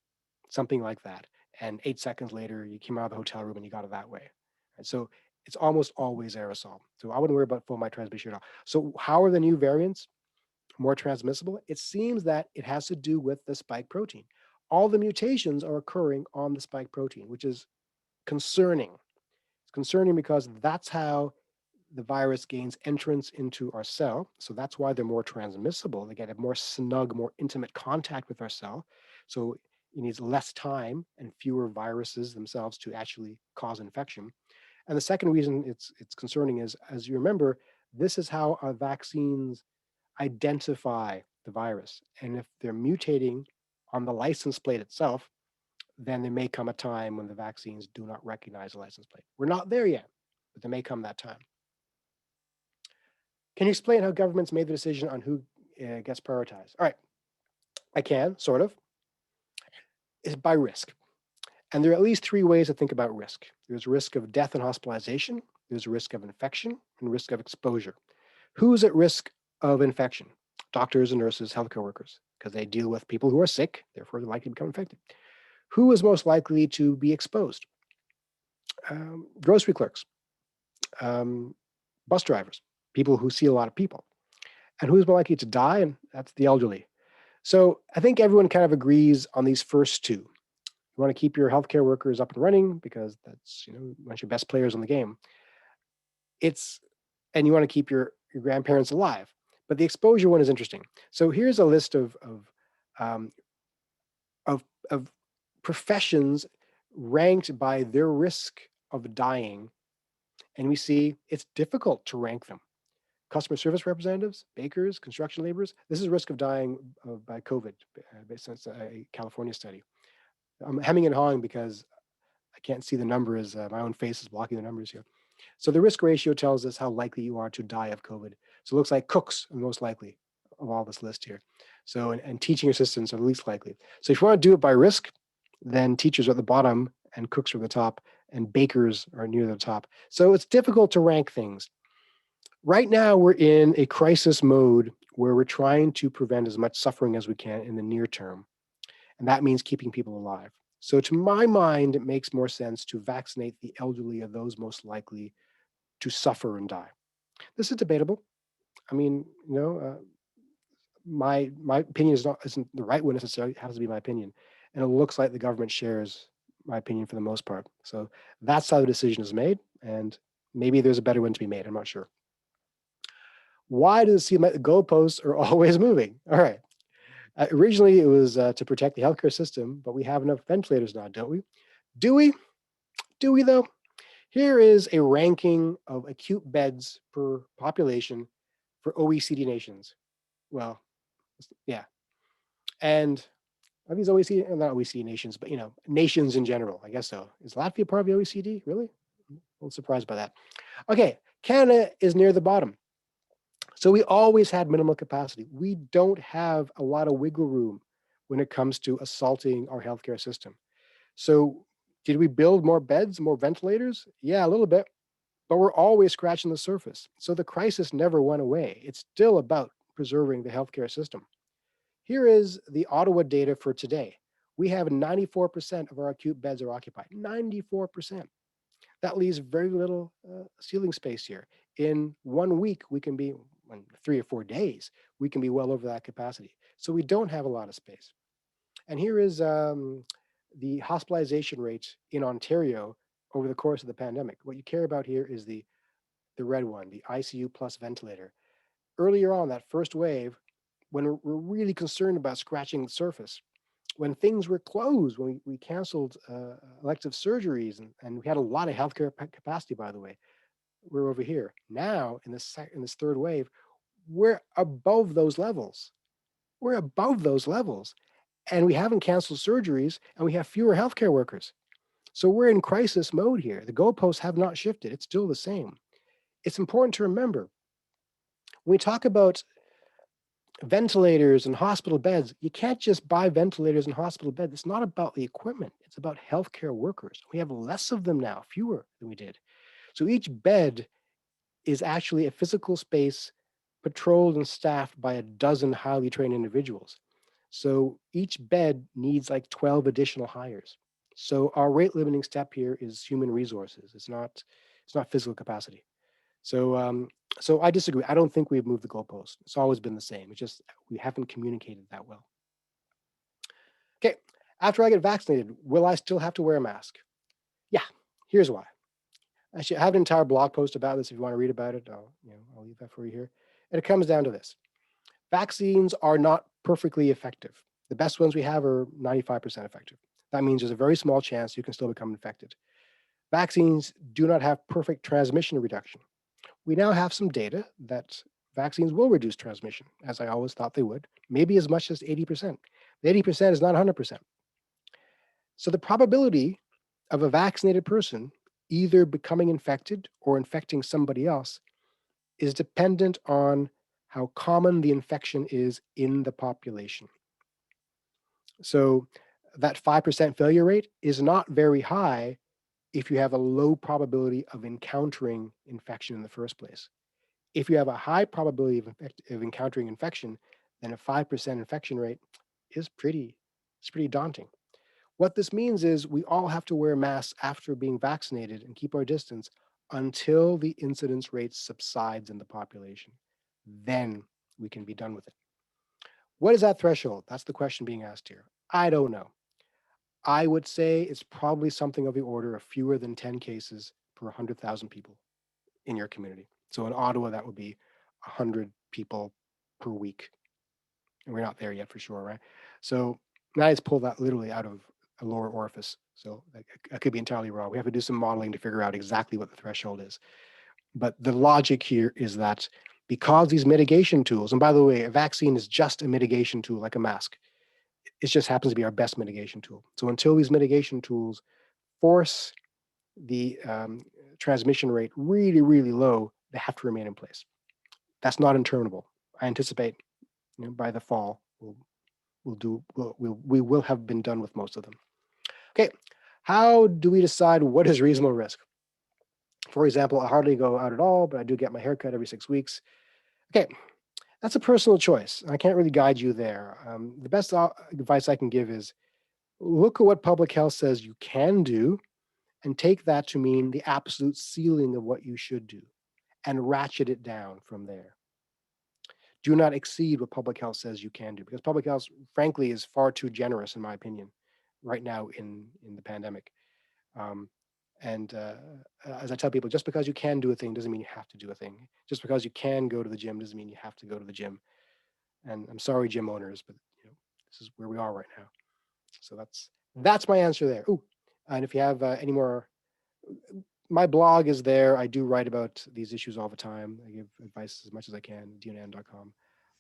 something like that. And 8 seconds later, you came out of the hotel room and you got it that way. And so it's almost always aerosol. So I wouldn't worry about fomite transmission at all. So how are the new variants more transmissible? It seems that it has to do with the spike protein. All the mutations are occurring on the spike protein, which is concerning. It's concerning because that's how the virus gains entrance into our cell. So that's why they're more transmissible. They get a more snug, more intimate contact with our cell. So it needs less time and fewer viruses themselves to actually cause infection. And the second reason it's concerning is, as you remember, this is how our vaccines identify the virus. And if they're mutating on the license plate itself, then there may come a time when the vaccines do not recognize the license plate. We're not there yet, but there may come that time. Can you explain how governments made the decision on who gets prioritized? All right, I can, sort of. It's by risk. And there are at least 3 ways to think about risk. There's risk of death and hospitalization, there's risk of infection, and risk of exposure. Who's at risk of infection? Doctors and nurses, healthcare workers, because they deal with people who are sick, therefore they're likely to become infected. Who is most likely to be exposed? Grocery clerks, bus drivers, people who see a lot of people. And who's more likely to die? And that's the elderly. So I think everyone kind of agrees on these first 2. You want to keep your healthcare workers up and running because that's one of your best players in the game. And you want to keep your grandparents alive. But the exposure one is interesting. So here's a list of professions ranked by their risk of dying, and we see it's difficult to rank them. Customer service representatives, bakers, construction laborers. This is risk of dying by COVID, based on a California study. I'm hemming and hawing because I can't see the numbers. My own face is blocking the numbers here. So the risk ratio tells us how likely you are to die of COVID. So it looks like cooks are most likely of all this list here. So, and teaching assistants are the least likely. So if you want to do it by risk, then teachers are at the bottom and cooks are at the top and bakers are near the top. So it's difficult to rank things. Right now, we're in a crisis mode where we're trying to prevent as much suffering as we can in the near term. And that means keeping people alive. So to my mind, it makes more sense to vaccinate the elderly or those most likely to suffer and die. This is debatable. I mean, my opinion isn't the right one necessarily. It has to be my opinion. And it looks like the government shares my opinion for the most part. So that's how the decision is made. And maybe there's a better one to be made. I'm not sure. Why does it seem like the goalposts are always moving? All right. Originally, it was to protect the healthcare system, but we have enough ventilators now, don't we? Do we? Do we, though? Here is a ranking of acute beds per population for OECD nations. Well, yeah. And are these OECD, not OECD nations, but nations in general, I guess so. Is Latvia part of the OECD? Really? I'm a little surprised by that. Okay, Canada is near the bottom. So we always had minimal capacity. We don't have a lot of wiggle room when it comes to assaulting our healthcare system. So did we build more beds, more ventilators? Yeah, a little bit, but we're always scratching the surface. So the crisis never went away. It's still about preserving the healthcare system. Here is the Ottawa data for today. We have 94% of our acute beds are occupied. 94%. That leaves very little ceiling space here. In 1 week, we can be, in 3 or 4 days, we can be well over that capacity. So we don't have a lot of space. And here is the hospitalization rate in Ontario over the course of the pandemic. What you care about here is the red one, the ICU plus ventilator. Earlier on, that first wave, when we're really concerned about scratching the surface, when things were closed, when we canceled elective surgeries, and we had a lot of healthcare capacity, by the way, we're over here. Now, in this third wave, we're above those levels. We're above those levels. And we haven't canceled surgeries, and we have fewer healthcare workers. So we're in crisis mode here. The goalposts have not shifted. It's still the same. It's important to remember when we talk about ventilators and hospital beds, you can't just buy ventilators and hospital beds. It's not about the equipment. It's about healthcare workers. We have less of them now, fewer than we did. So each bed is actually a physical space patrolled and staffed by a dozen highly trained individuals. So each bed needs like 12 additional hires. So our rate limiting step here is human resources. It's not physical capacity. So I disagree. I don't think we've moved the goalpost. It's always been the same. It's just we haven't communicated that well. Okay, after I get vaccinated, will I still have to wear a mask? Yeah, here's why. Actually, I have an entire blog post about this. If you want to read about it, I'll leave that for you here. And it comes down to this. Vaccines are not perfectly effective. The best ones we have are 95% effective. That means there's a very small chance you can still become infected. Vaccines do not have perfect transmission reduction. We now have some data that vaccines will reduce transmission, as I always thought they would, maybe as much as 80%. The 80% is not 100%. So the probability of a vaccinated person either becoming infected or infecting somebody else is dependent on how common the infection is in the population. So that 5% failure rate is not very high if you have a low probability of encountering infection in the first place. If you have a high probability of encountering infection, then a 5% infection rate is pretty daunting. What this means is we all have to wear masks after being vaccinated and keep our distance until the incidence rate subsides in the population. Then we can be done with it. What is that threshold? That's the question being asked here. I don't know. I would say it's probably something of the order of fewer than 10 cases per 100,000 people in your community. So in Ottawa, that would be 100 people per week. And we're not there yet for sure, right? So now I just pulled that literally out of a lower orifice. So I could be entirely wrong. We have to do some modeling to figure out exactly what the threshold is. But the logic here is that because these mitigation tools, and by the way, a vaccine is just a mitigation tool like a mask. It just happens to be our best mitigation tool. So until these mitigation tools force the transmission rate really, really low, they have to remain in place. That's not interminable. I anticipate by the fall we will have been done with most of them. Okay, how do we decide what is reasonable risk? For example, I hardly go out at all, but I do get my haircut every 6 weeks. Okay, that's a personal choice. I can't really guide you there. The best advice I can give is look at what public health says you can do and take that to mean the absolute ceiling of what you should do and ratchet it down from there. Do not exceed what public health says you can do, because public health, frankly, is far too generous, in my opinion, right now in the pandemic. Um, and as I tell people, just because you can do a thing doesn't mean you have to do a thing. Just because you can go to the gym doesn't mean you have to go to the gym. And I'm sorry, gym owners, but this is where we are right now. So that's my answer there. Ooh, and if you have any more, my blog is there. I do write about these issues all the time. I give advice as much as I can, deonandan.com.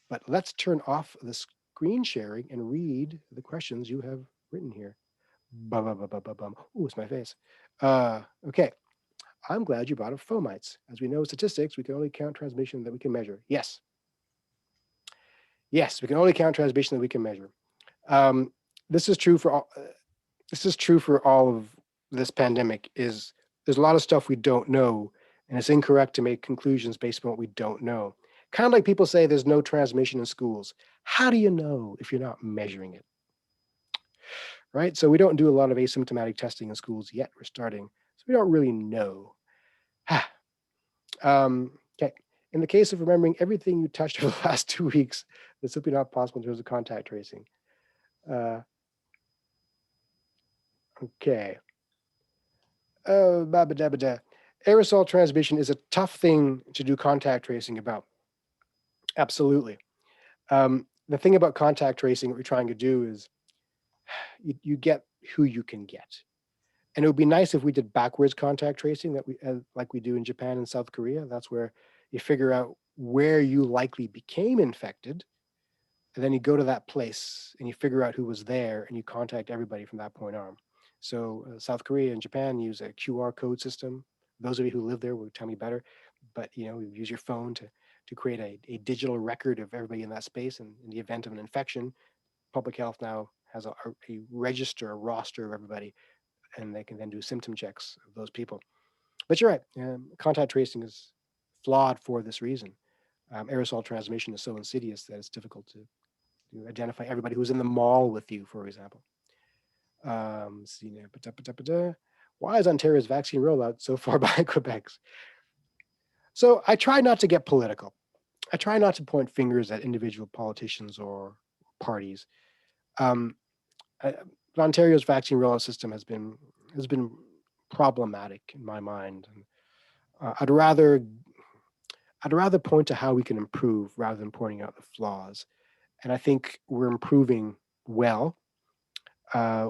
But let's turn off the screen sharing and read the questions you have written here. Bum, bum, bum, bum, bum. Ooh, it's my face. Okay. I'm glad you brought up fomites. As we know statistics, we can only count transmission that we can measure. Yes. Yes, we can only count transmission that we can measure. Um, this is true for all. This is true for all of this pandemic. Is there's a lot of stuff we don't know, and it's incorrect to make conclusions based on what we don't know. Kind of like people say there's no transmission in schools. How do you know if you're not measuring it? Right. So we don't do a lot of asymptomatic testing in schools yet. We're starting, so we don't really know. Okay. In the case of remembering everything you touched over the last 2 weeks, that's simply not possible in terms of contact tracing. Okay. Aerosol transmission is a tough thing to do contact tracing about. Absolutely. The thing about contact tracing, what we're trying to do is you get who you can get. And it would be nice if we did backwards contact tracing that we like we do in Japan and South Korea. That's where you figure out where you likely became infected, and then you go to that place and you figure out who was there and you contact everybody from that point on. So South Korea and Japan use a QR code system. Those of you who live there will tell me better, but you use your phone to create a digital record of everybody in that space. And in the event of an infection, public health now has a register, a roster of everybody, and they can then do symptom checks of those people. But you're right, contact tracing is flawed for this reason. Aerosol transmission is so insidious that it's difficult to identify everybody who's in the mall with you, for example. Why is Ontario's vaccine rollout so far behind Quebec's? So I try not to get political. I try not to point fingers at individual politicians or parties. Ontario's vaccine rollout system has been problematic in my mind. I'd rather point to how we can improve rather than pointing out the flaws. And I think we're improving well.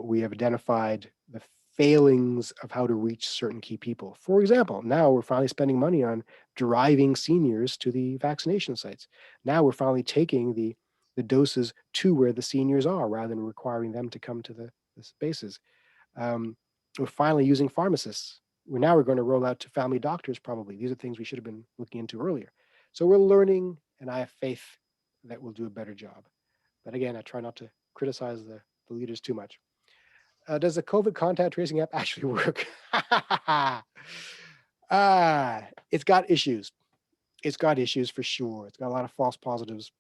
We have identified the failings of how to reach certain key people. For example, now we're finally spending money on driving seniors to the vaccination sites. Now we're finally taking the doses to where the seniors are rather than requiring them to come to the spaces. We're finally using pharmacists. We're going to roll out to family doctors probably. These are things we should have been looking into earlier. So we're learning, and I have faith that we'll do a better job. But again, I try not to criticize the leaders too much. Does the COVID contact tracing app actually work? It's got issues. It's got issues for sure. It's got a lot of false positives.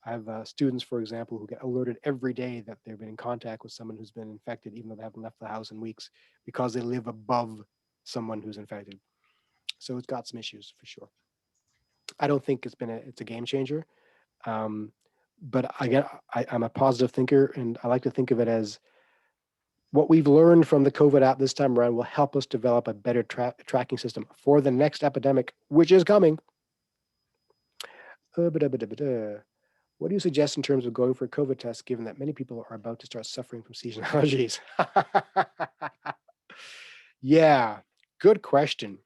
I have students, for example, who get alerted every day that they've been in contact with someone who's been infected, even though they haven't left the house in weeks, because they live above someone who's infected. So it's got some issues for sure. I don't think it's a game changer. But I'm a positive thinker, and I like to think of it as what we've learned from the COVID app this time around will help us develop a better tracking system for the next epidemic, which is coming. What do you suggest in terms of going for a COVID test, given that many people are about to start suffering from seasonal allergies? Yeah, good question.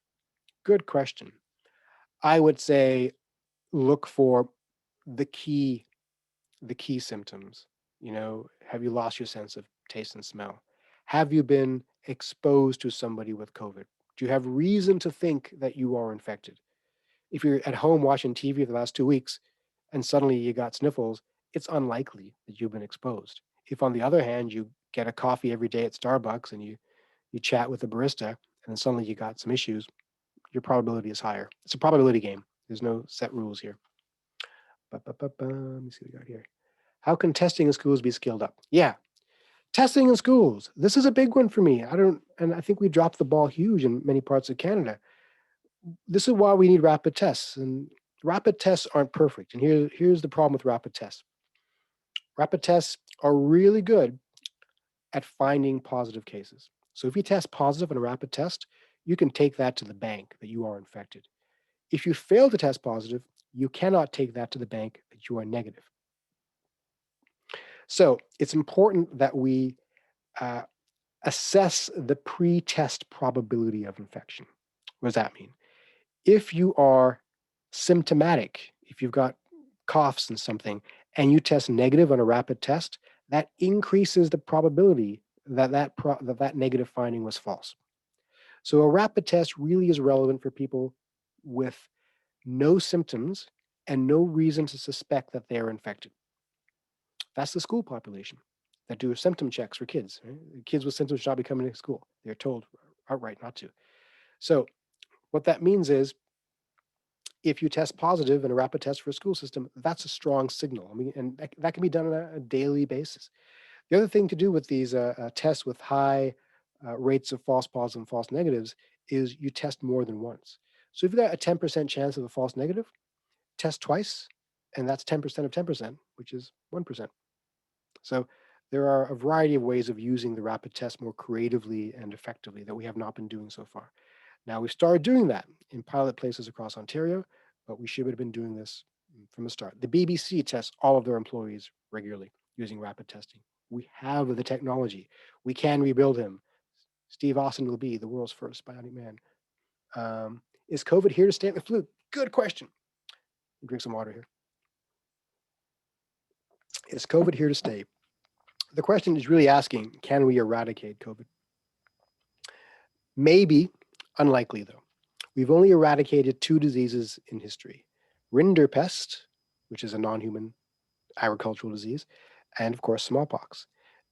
Good question. I would say look for the key symptoms. Have you lost your sense of taste and smell? Have you been exposed to somebody with COVID? Do you have reason to think that you are infected? If you're at home watching TV for the last 2 weeks and suddenly you got sniffles, it's unlikely that you've been exposed. If on the other hand, you get a coffee every day at Starbucks and you chat with the barista and then suddenly you got some issues, your probability is higher. It's a probability game. There's no set rules here. Let me see what we got here. How can testing in schools be scaled up? Yeah, testing in schools. This is a big one for me. I think we dropped the ball huge in many parts of Canada. This is why we need rapid tests, and rapid tests aren't perfect. And here's the problem with rapid tests. Rapid tests are really good at finding positive cases. So if you test positive in a rapid test, you can take that to the bank that you are infected. If you fail to test positive, you cannot take that to the bank that you are negative. So it's important that we assess the pre-test probability of infection. What does that mean? If you are symptomatic, if you've got coughs and something, and you test negative on a rapid test, that increases the probability that that negative finding was false. So a rapid test really is relevant for people with no symptoms and no reason to suspect that they are infected. That's the school population that do symptom checks for kids. Right? Kids with symptoms should not be coming to school. They're told outright not to. So what that means is if you test positive in a rapid test for a school system, that's a strong signal. I mean, and that can be done on a daily basis. The other thing to do with these tests with high rates of false positives and false negatives is you test more than once. So if you've got a 10% chance of a false negative, test twice, and that's 10% of 10%, which is 1%. So there are a variety of ways of using the rapid test more creatively and effectively that we have not been doing so far. Now we've started doing that in pilot places across Ontario, but we should have been doing this from the start. The BBC tests all of their employees regularly using rapid testing. We have the technology. We can rebuild him. Steve Austin will be the world's first bionic man. Is COVID here to stay at the flu? Good question. Drink some water here. Is COVID here to stay? The question is really asking, can we eradicate COVID? Maybe, unlikely though. We've only eradicated 2 diseases in history. Rinderpest, which is a non-human agricultural disease, and of course smallpox.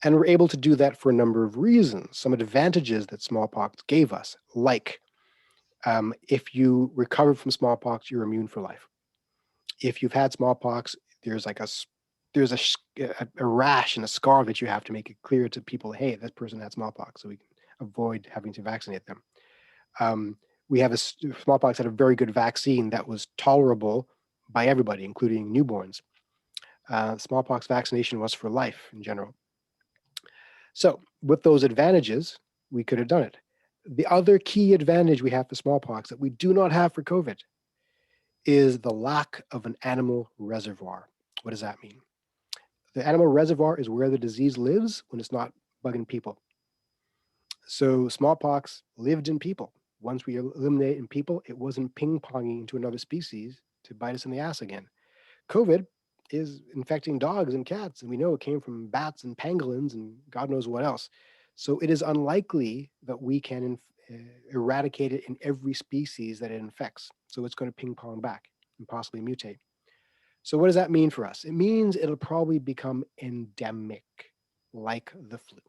And we're able to do that for a number of reasons. Some advantages that smallpox gave us, like if you recover from smallpox, you're immune for life. If you've had smallpox, there's a rash and a scar that you have to make it clear to people, hey, this person had smallpox, so we can avoid having to vaccinate them. We have smallpox had a very good vaccine that was tolerable by everybody, including newborns. Smallpox vaccination was for life in general. So with those advantages, we could have done it. The other key advantage we have for smallpox that we do not have for COVID is the lack of an animal reservoir. What does that mean? The animal reservoir is where the disease lives when it's not bugging people. So smallpox lived in people. Once we eliminate in people, it wasn't ping-ponging into another species to bite us in the ass again. COVID is infecting dogs and cats, and we know it came from bats and pangolins and God knows what else. So it is unlikely that we can eradicate it in every species that it infects. So it's going to ping-pong back and possibly mutate. So what does that mean for us? It means it'll probably become endemic, like the flu.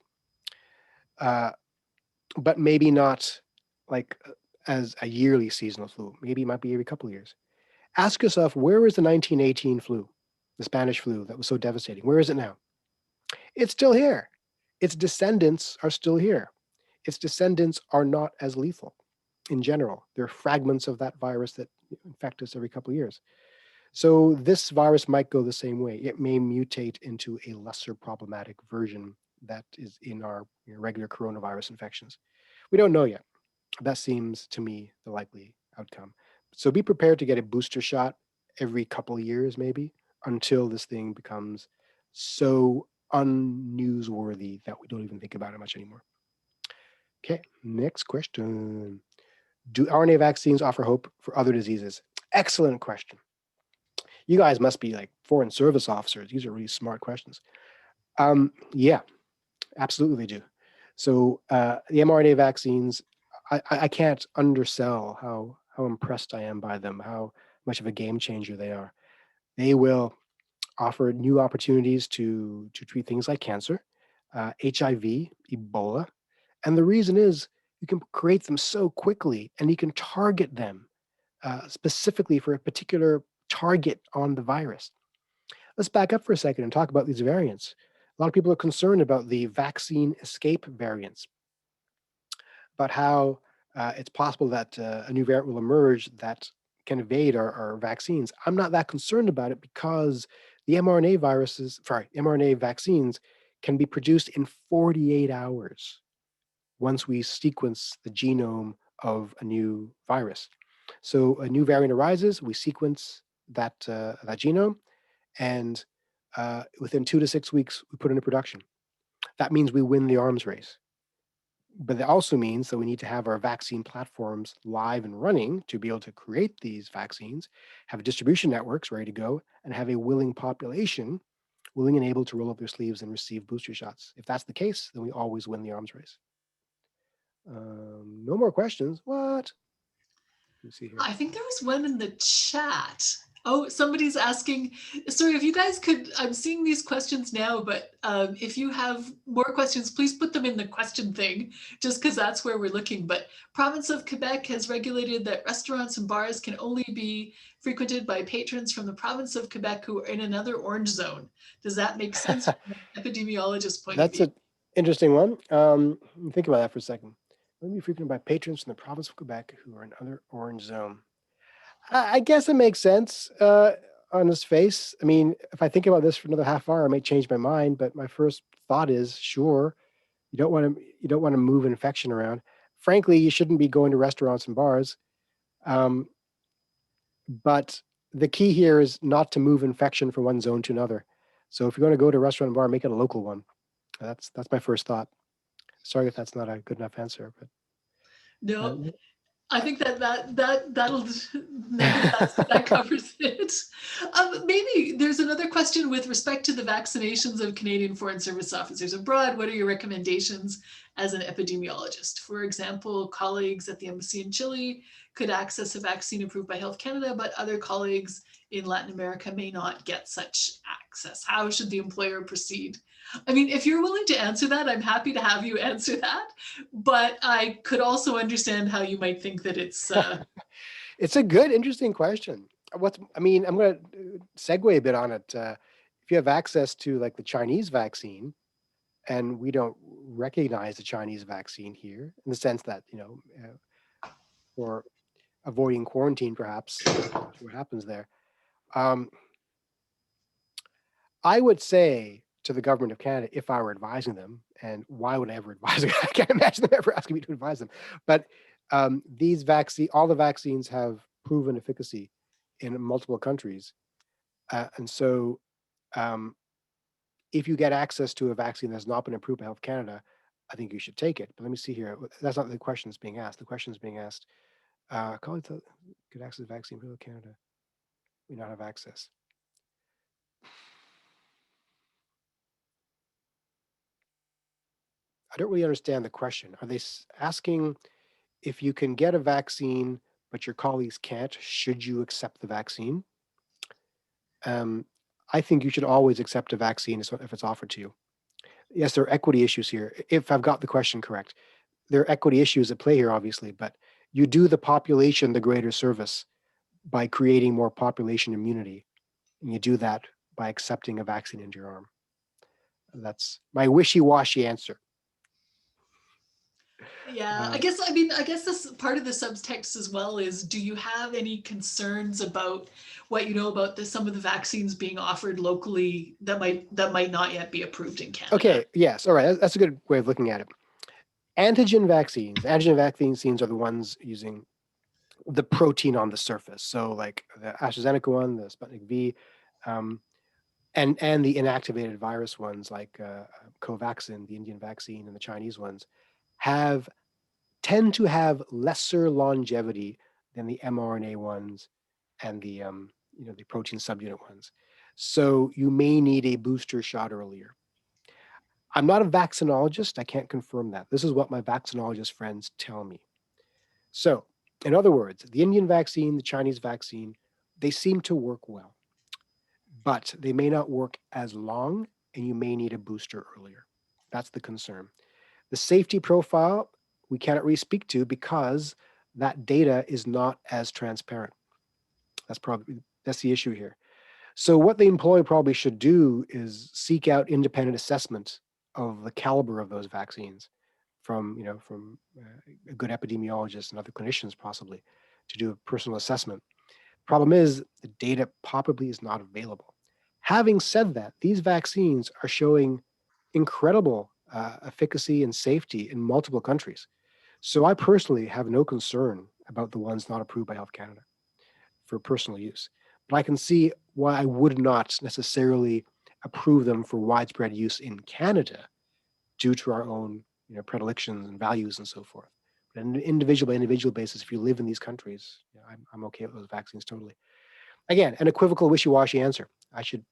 But maybe not like as a yearly seasonal flu. Maybe it might be every couple of years. Ask yourself, where is the 1918 flu, the Spanish flu that was so devastating? Where is it now? It's still here. Its descendants are still here. Its descendants are not as lethal in general. They're fragments of that virus that infect us every couple of years. So this virus might go the same way. It may mutate into a lesser problematic version that is in our regular coronavirus infections. We don't know yet. That seems to me the likely outcome. So be prepared to get a booster shot every couple of years, maybe, until this thing becomes so unnewsworthy that we don't even think about it much anymore. Okay, next question. Do RNA vaccines offer hope for other diseases? Excellent question. You guys must be like foreign service officers. These are really smart questions. Yeah, absolutely they do. So the mRNA vaccines, I can't undersell how impressed I am by them, how much of a game changer they are. They will offer new opportunities to treat things like cancer, HIV, Ebola. And the reason is you can create them so quickly and you can target them specifically for a particular target on the virus. Let's back up for a second and talk about these variants. A lot of people are concerned about the vaccine escape variants, about how it's possible that a new variant will emerge that can evade our vaccines. I'm not that concerned about it because the mRNA vaccines can be produced in 48 hours once we sequence the genome of a new virus. So a new variant arises, we sequence that genome, and within 2 to 6 weeks, we put it into production. That means we win the arms race. But it also means that we need to have our vaccine platforms live and running to be able to create these vaccines, have distribution networks ready to go, and have a willing population, willing and able to roll up their sleeves and receive booster shots. If that's the case, then we always win the arms race. No more questions. What? Let me see here.
I think there was one in the chat. Oh, somebody's asking, sorry, if you guys could, I'm seeing these questions now, but if you have more questions, please put them in the question thing, just because that's where we're looking. But province of Quebec has regulated that restaurants and bars can only be frequented by patrons from the province of Quebec who are in another orange zone. Does that make sense from an epidemiologist point of
That's
view?
an interesting one. Think about that for a second. Let me be frequented by patrons from the province of Quebec who are in other orange zone. I guess it makes sense on its face. I mean, if I think about this for another half hour, I may change my mind. But my first thought is, sure, you don't want to move infection around. Frankly, you shouldn't be going to restaurants and bars. But the key here is not to move infection from one zone to another. So if you're going to go to a restaurant and bar, make it a local one. That's my first thought. Sorry if that's not a good enough answer, but
No, I think that covers it. Maybe there's another question with respect to the vaccinations of Canadian Foreign Service officers abroad. What are your recommendations as an epidemiologist? For example, colleagues at the embassy in Chile could access a vaccine approved by Health Canada, but other colleagues in Latin America may not get such access. How should the employer proceed? I mean, if you're willing to answer that, I'm happy to have you answer that. But I could also understand how you might think that it's.
it's a good, interesting question. I'm going to segue a bit on it. If you have access to like the Chinese vaccine, and we don't recognize the Chinese vaccine here in the sense that, for avoiding quarantine, perhaps, what happens there. I would say to the government of Canada, if I were advising them, and why would I ever advise them? I can't imagine them ever asking me to advise them. But all the vaccines have proven efficacy in multiple countries. And so if you get access to a vaccine that's not been approved by Health Canada, I think you should take it. But let me see here. That's not the question that's being asked. The question is being asked, colleagues could access the vaccine for Health Canada. We not have access. I don't really understand the question. Are they asking if you can get a vaccine, but your colleagues can't, should you accept the vaccine? I think you should always accept a vaccine if it's offered to you. Yes, there are equity issues here. If I've got the question correct, there are equity issues at play here, obviously, but you do the population the greater service by creating more population immunity. And you do that by accepting a vaccine into your arm. That's my wishy-washy answer.
Yeah, I guess this part of the subtext as well is, do you have any concerns about what you know about some of the vaccines being offered locally that might not yet be approved in Canada?
Okay, yes, all right, that's a good way of looking at it. Antigen vaccines are the ones using the protein on the surface. So like the AstraZeneca one, the Sputnik V, and the inactivated virus ones like Covaxin, the Indian vaccine, and the Chinese ones tend to have lesser longevity than the mRNA ones and the the protein subunit ones. So you may need a booster shot earlier. I'm not a vaccinologist. I can't confirm that. This is what my vaccinologist friends tell me. So, in other words, the Indian vaccine, the Chinese vaccine, they seem to work well, but they may not work as long, and you may need a booster earlier. That's the concern. The safety profile, we cannot really speak to because that data is not as transparent. That's the issue here. So what the employer probably should do is seek out independent assessment of the caliber of those vaccines from a good epidemiologist and other clinicians possibly to do a personal assessment. Problem is the data probably is not available. Having said that, these vaccines are showing incredible efficacy and safety in multiple countries. So I personally have no concern about the ones not approved by Health Canada for personal use. But I can see why I would not necessarily approve them for widespread use in Canada due to our own predilections and values and so forth. But on an individual by individual basis, if you live in these countries, I'm okay with those vaccines totally. Again, an equivocal wishy-washy answer. I should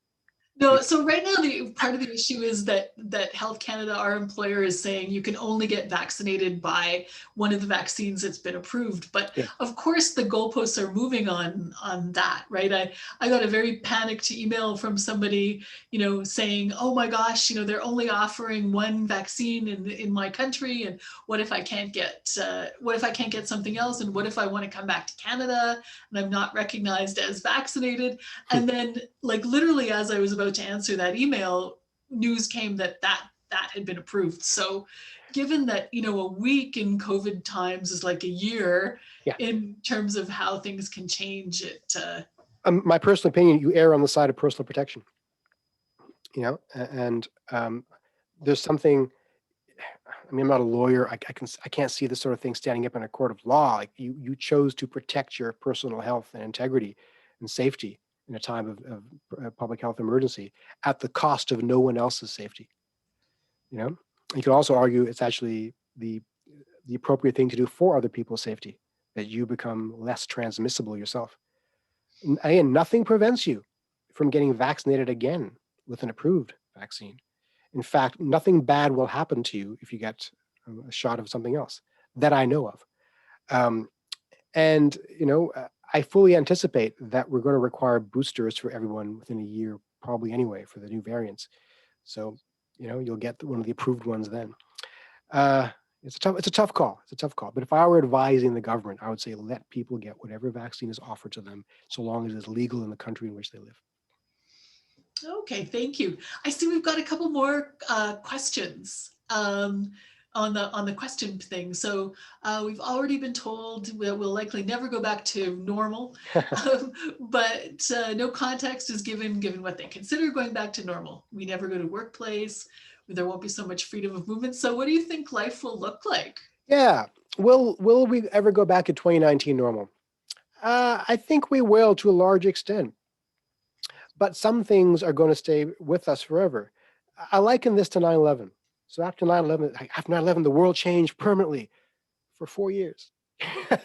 No, so right now the part of the issue is that Health Canada, our employer, is saying you can only get vaccinated by one of the vaccines that's been approved. But
Yeah.
of course, the goalposts are moving on that, right? I got a very panicked email from somebody, saying, "Oh my gosh, they're only offering one vaccine in my country, and what if I can't get something else, and what if I want to come back to Canada and I'm not recognized as vaccinated?" And then, like, literally as I was about to answer that email, news came that had been approved. So given that, a week in COVID times is like a year
Yeah.
in terms of how things can change it.
My personal opinion, you err on the side of personal protection, and there's something, I mean, I'm not a lawyer. I can't see this sort of thing standing up in a court of law. Like you chose to protect your personal health and integrity and safety in a time of public health emergency at the cost of no one else's safety. You can also argue it's actually the appropriate thing to do for other people's safety, that you become less transmissible yourself. And again, nothing prevents you from getting vaccinated again with an approved vaccine. In fact, nothing bad will happen to you if you get a shot of something else that I know of. Um, and, I fully anticipate that we're going to require boosters for everyone within a year, probably anyway, for the new variants. So, you'll get one of the approved ones then. It's a tough call. It's a tough call. But if I were advising the government, I would say let people get whatever vaccine is offered to them, so long as it's legal in the country in which they live.
Okay, thank you. I see we've got a couple more questions on the question thing. So we've already been told that we'll likely never go back to normal, but no context is given what they consider going back to normal. We never go to workplace. There won't be so much freedom of movement. So what do you think life will look like?
Yeah. Will we ever go back to 2019 normal? I think we will, to a large extent. But some things are going to stay with us forever. I liken this to 9/11. So after 9/11, the world changed permanently for 4 years.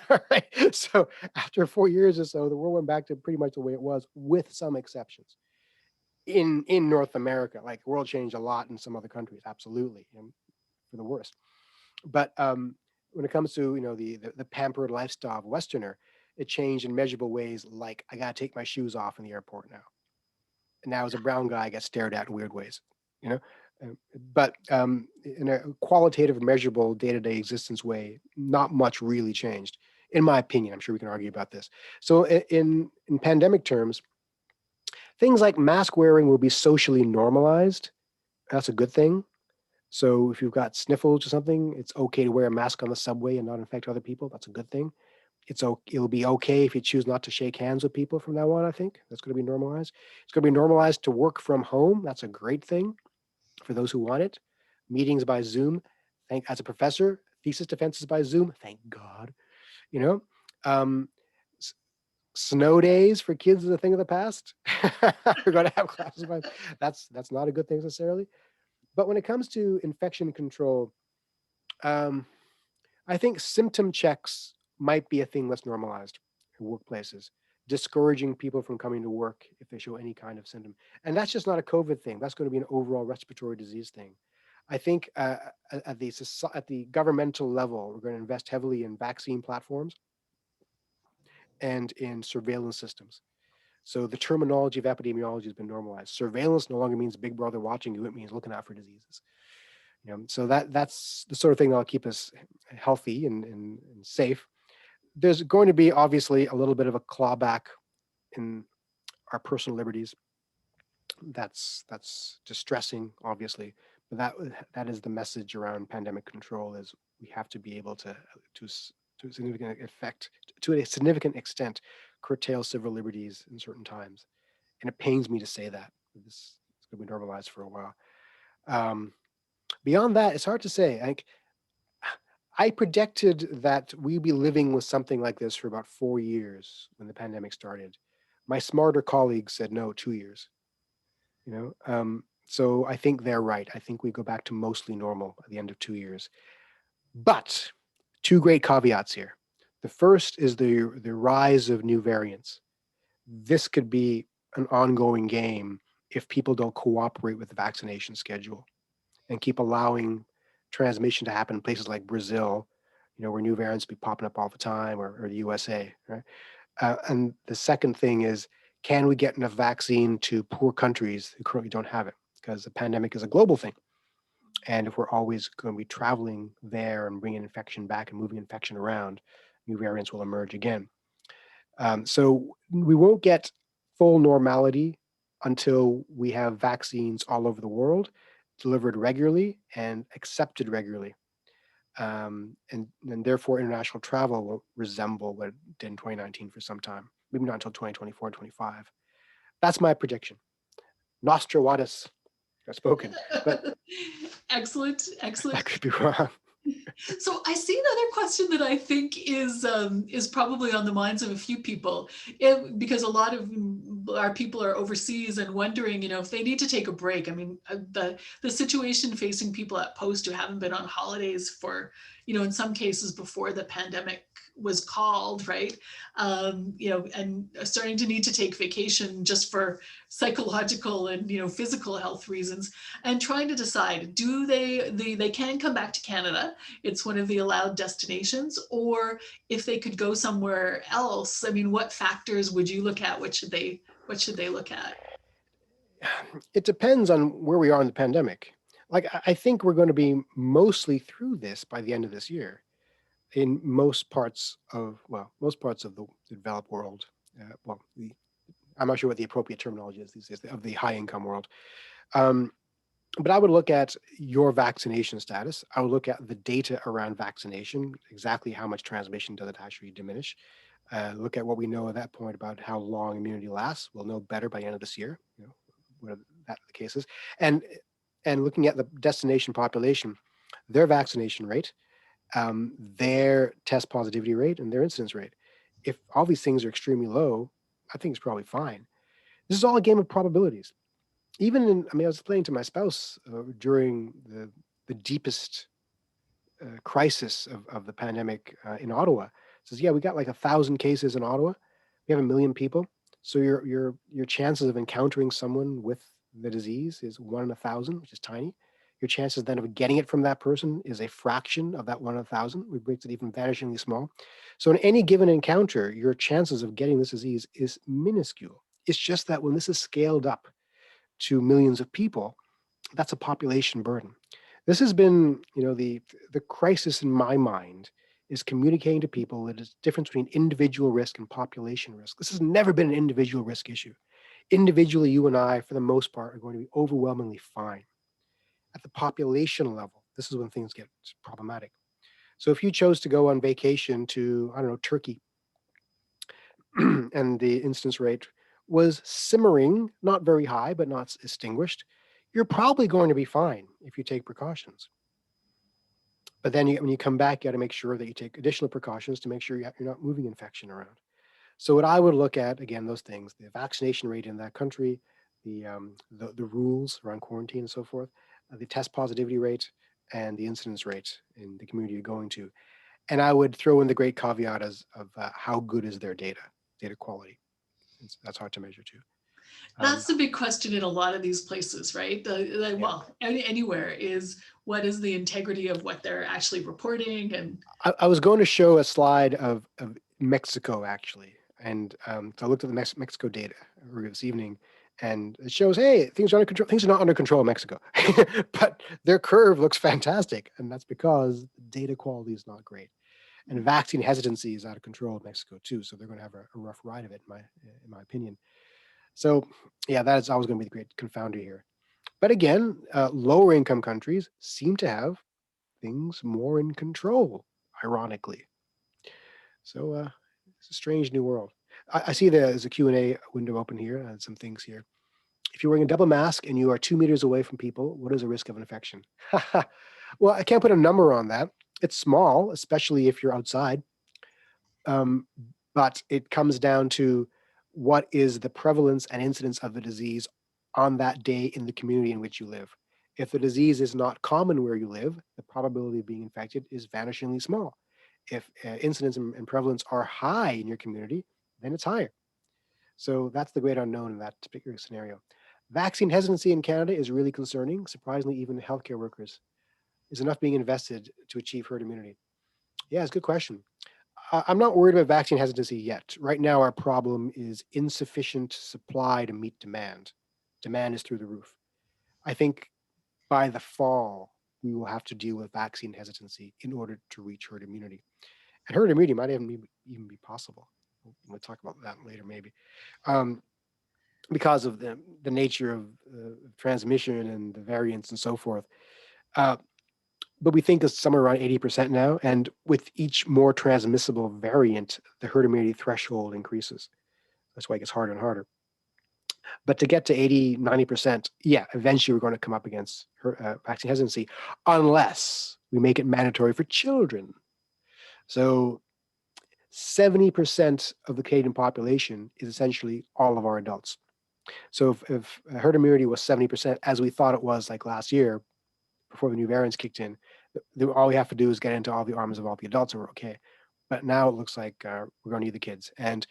Right? So after 4 years or so, the world went back to pretty much the way it was, with some exceptions. In North America, like, the world changed a lot in some other countries, absolutely, for the worse. But when it comes to the pampered lifestyle of Westerner, it changed in measurable ways. Like, I gotta take my shoes off in the airport now. And now, as a brown guy, I get stared at in weird ways, you know. But in a qualitative, measurable, day-to-day existence way, not much really changed, in my opinion. I'm sure we can argue about this. So in pandemic terms, things like mask wearing will be socially normalized. That's a good thing. So if you've got sniffles or something, it's okay to wear a mask on the subway and not infect other people. That's a good thing. It'll be okay if you choose not to shake hands with people from now on. I think that's going to be normalized. It's going to be normalized to work from home. That's a great thing for those who want it. Meetings by Zoom. As a professor, thesis defenses by Zoom. Thank God. You know, um, snow days for kids is a thing of the past. We're going to have classes by. That's not a good thing necessarily. But when it comes to infection control, I think symptom checks might be a thing that's normalized in workplaces, discouraging people from coming to work if they show any kind of symptom. And that's just not a COVID thing. That's going to be an overall respiratory disease thing. I think at the governmental level, we're going to invest heavily in vaccine platforms and in surveillance systems. So the terminology of epidemiology has been normalized. Surveillance no longer means Big Brother watching you; it means looking out for diseases. So that's the sort of thing that'll keep us healthy and safe. There's going to be, obviously, a little bit of a clawback in our personal liberties. That's distressing, obviously, but that is the message around pandemic control: is we have to be able to a significant extent, curtail civil liberties in certain times. And it pains me to say that. This is going to be normalized for a while. Beyond that, it's hard to say. I predicted that we'd be living with something like this for about 4 years when the pandemic started. My smarter colleagues said no, 2 years. So I think they're right. I think we go back to mostly normal at the end of 2 years. But two great caveats here. The first is the rise of new variants. This could be an ongoing game if people don't cooperate with the vaccination schedule and keep allowing transmission to happen in places like Brazil, where new variants be popping up all the time, or the USA, right? And the second thing is, can we get enough vaccine to poor countries who currently don't have it? Because the pandemic is a global thing. And if we're always going to be traveling there and bringing infection back and moving infection around, new variants will emerge again. So we won't get full normality until we have vaccines all over the world, delivered regularly and accepted regularly. And therefore international travel will resemble what it did in 2019 for some time, maybe not until 2024, 25. That's my prediction. Nostradamus has spoken, but
Excellent,
I
excellent.
could be wrong.
So I see another question that I think is probably on the minds of a few people, because a lot of our people are overseas and wondering, if they need to take a break. I mean, the situation facing people at post who haven't been on holidays for, in some cases before the pandemic was called, right? And starting to need to take vacation just for psychological and physical health reasons, and trying to decide, do they can come back to Canada, it's one of the allowed destinations, or if they could go somewhere else. I mean, what factors would you look at? What should they look at?
It depends on where we are in the pandemic. Like, I think we're going to be mostly through this by the end of this year in most parts of the developed world. I'm not sure what the appropriate terminology is these days, of the high income world. But I would look at your vaccination status. I would look at the data around vaccination, exactly how much transmission does it actually diminish. Look at what we know at that point about how long immunity lasts. We'll know better by the end of this year, whatever that the case is. And looking at the destination population, their vaccination rate, their test positivity rate, and their incidence rate. If all these things are extremely low, I think it's probably fine. This is all a game of probabilities. I was explaining to my spouse during the deepest crisis of the pandemic in Ottawa. Says, yeah, we got like 1,000 cases in Ottawa. We have 1 million people. So your chances of encountering someone with the disease is 1 in 1,000, which is tiny. Your chances then of getting it from that person is a fraction of that 1 in 1,000, which makes it even vanishingly small. So in any given encounter, your chances of getting this disease is minuscule. It's just that when this is scaled up to millions of people, that's a population burden. This has been, the crisis in my mind is communicating to people that there's a difference between individual risk and population risk. This has never been an individual risk issue. Individually, you and I, for the most part, are going to be overwhelmingly fine. At the population level, this is when things get problematic. So if you chose to go on vacation to, I don't know, Turkey, and the incidence rate was simmering, not very high, but not extinguished, you're probably going to be fine if you take precautions. But then when you come back, you got to make sure that you take additional precautions to make sure you're not moving infection around. So what I would look at, again, those things, the vaccination rate in that country, the rules around quarantine and so forth, the test positivity rate, and the incidence rate in the community you're going to. And I would throw in the great caveat of how good is their data quality. That's hard to measure too.
That's the big question in a lot of these places, right? Well, anywhere is, what is the integrity of what they're actually reporting? And
I was going to show a slide of Mexico, actually. And so I looked at the Mexico data this evening, and it shows, hey, things are under control. Things are not under control in Mexico, but their curve looks fantastic. And that's because the data quality is not great. And vaccine hesitancy is out of control in Mexico too. So they're going to have a rough ride of it, in my opinion. So yeah, that's always going to be the great confounder here. But again, lower income countries seem to have things more in control, ironically. So it's a strange new world. I see there's a Q&A window open here and some things here. If you're wearing a double mask and you are 2 meters away from people, what is the risk of infection? Well, I can't put a number on that. It's small, especially if you're outside. But it comes down to what is the prevalence and incidence of the disease on that day in the community in which you live. If the disease is not common where you live, the probability of being infected is vanishingly small. If incidence and prevalence are high in your community, then it's higher. So that's the great unknown in that particular scenario. Vaccine hesitancy in Canada is really concerning. Surprisingly, even healthcare workers. Is enough being invested to achieve herd immunity? Yeah, it's a good question. I'm not worried about vaccine hesitancy yet. Right now, our problem is insufficient supply to meet demand. Demand is through the roof. I think by the fall, we will have to deal with vaccine hesitancy in order to reach herd immunity. And herd immunity might even be possible. We'll talk about that later, maybe. Um, because of the nature of transmission and the variants and so forth. Uh, but we think it's somewhere around 80% now. And with each more transmissible variant, the herd immunity threshold increases. That's why it gets harder and harder. But to get to 80, 90%, yeah, eventually we're going to come up against vaccine hesitancy unless we make it mandatory for children. So 70% of the Canadian population is essentially all of our adults. So if herd immunity was 70%, as we thought it was like last year, before the new variants kicked in, all we have to do is get into all the arms of all the adults and we're okay. But now it looks like we're going to need the kids. And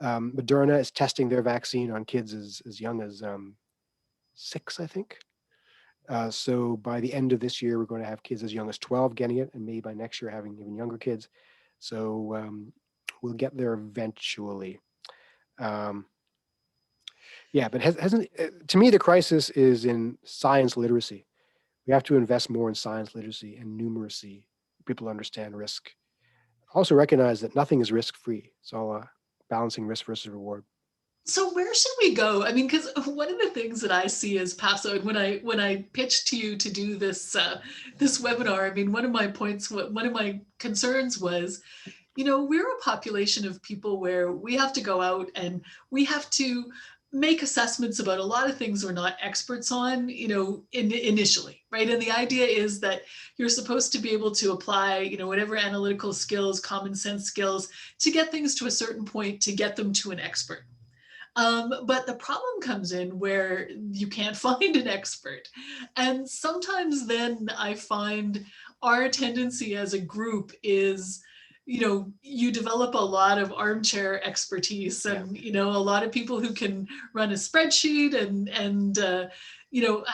Moderna is testing their vaccine on kids as young as 6, I think. So by the end of this year, we're going to have kids as young as 12 getting it, and maybe by next year having even younger kids. So we'll get there eventually. Yeah, but hasn't to me the crisis is in science literacy. We have to invest more in science literacy and numeracy. People understand risk. Also recognize that nothing is risk-free. It's all balancing risk versus reward.
So where should we go? I mean, because one of the things that I see as PAFSO, and when I pitched to you to do this webinar, I mean, one of my points, one of my concerns was, we're a population of people where we have to go out and we have to make assessments about a lot of things we're not experts on, initially, right? And the idea is that you're supposed to be able to apply, whatever analytical skills, common sense skills to get things to a certain point to get them to an expert. But the problem comes in where you can't find an expert. And sometimes then I find our tendency as a group is, you develop a lot of armchair expertise and, a lot of people who can run a spreadsheet and I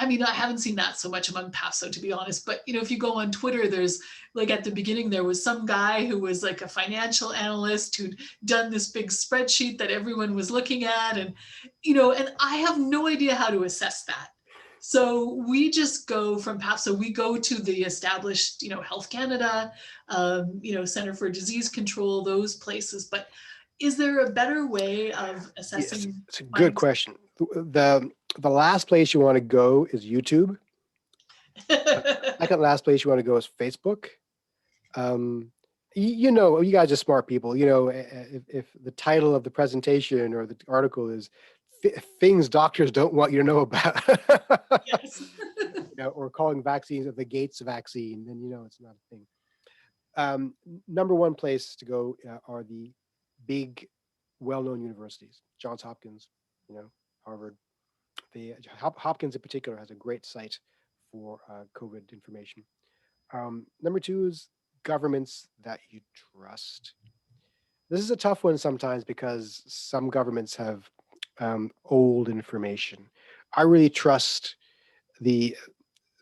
mean, I haven't seen that so much among PAFSO, to be honest, but, if you go on Twitter, there's like at the beginning, there was some guy who was like a financial analyst who'd done this big spreadsheet that everyone was looking at. And, and I have no idea how to assess that. So we just go from PAFSO, we go to the established, Health Canada, Center for Disease Control, those places. But is there a better way of assessing?
Yes, it's a good question. The last place you want to go is YouTube. Second last place you want to go is Facebook. You guys are smart people. If the title of the presentation or the article is things doctors don't want you to know about,
Yes.
or calling vaccines the Gates vaccine, then it's not a thing. Number one place to go are the big, well-known universities. Johns Hopkins, Harvard. The Hopkins in particular has a great site for COVID information. Number two is governments that you trust. This is a tough one sometimes because some governments have old information. I really trust the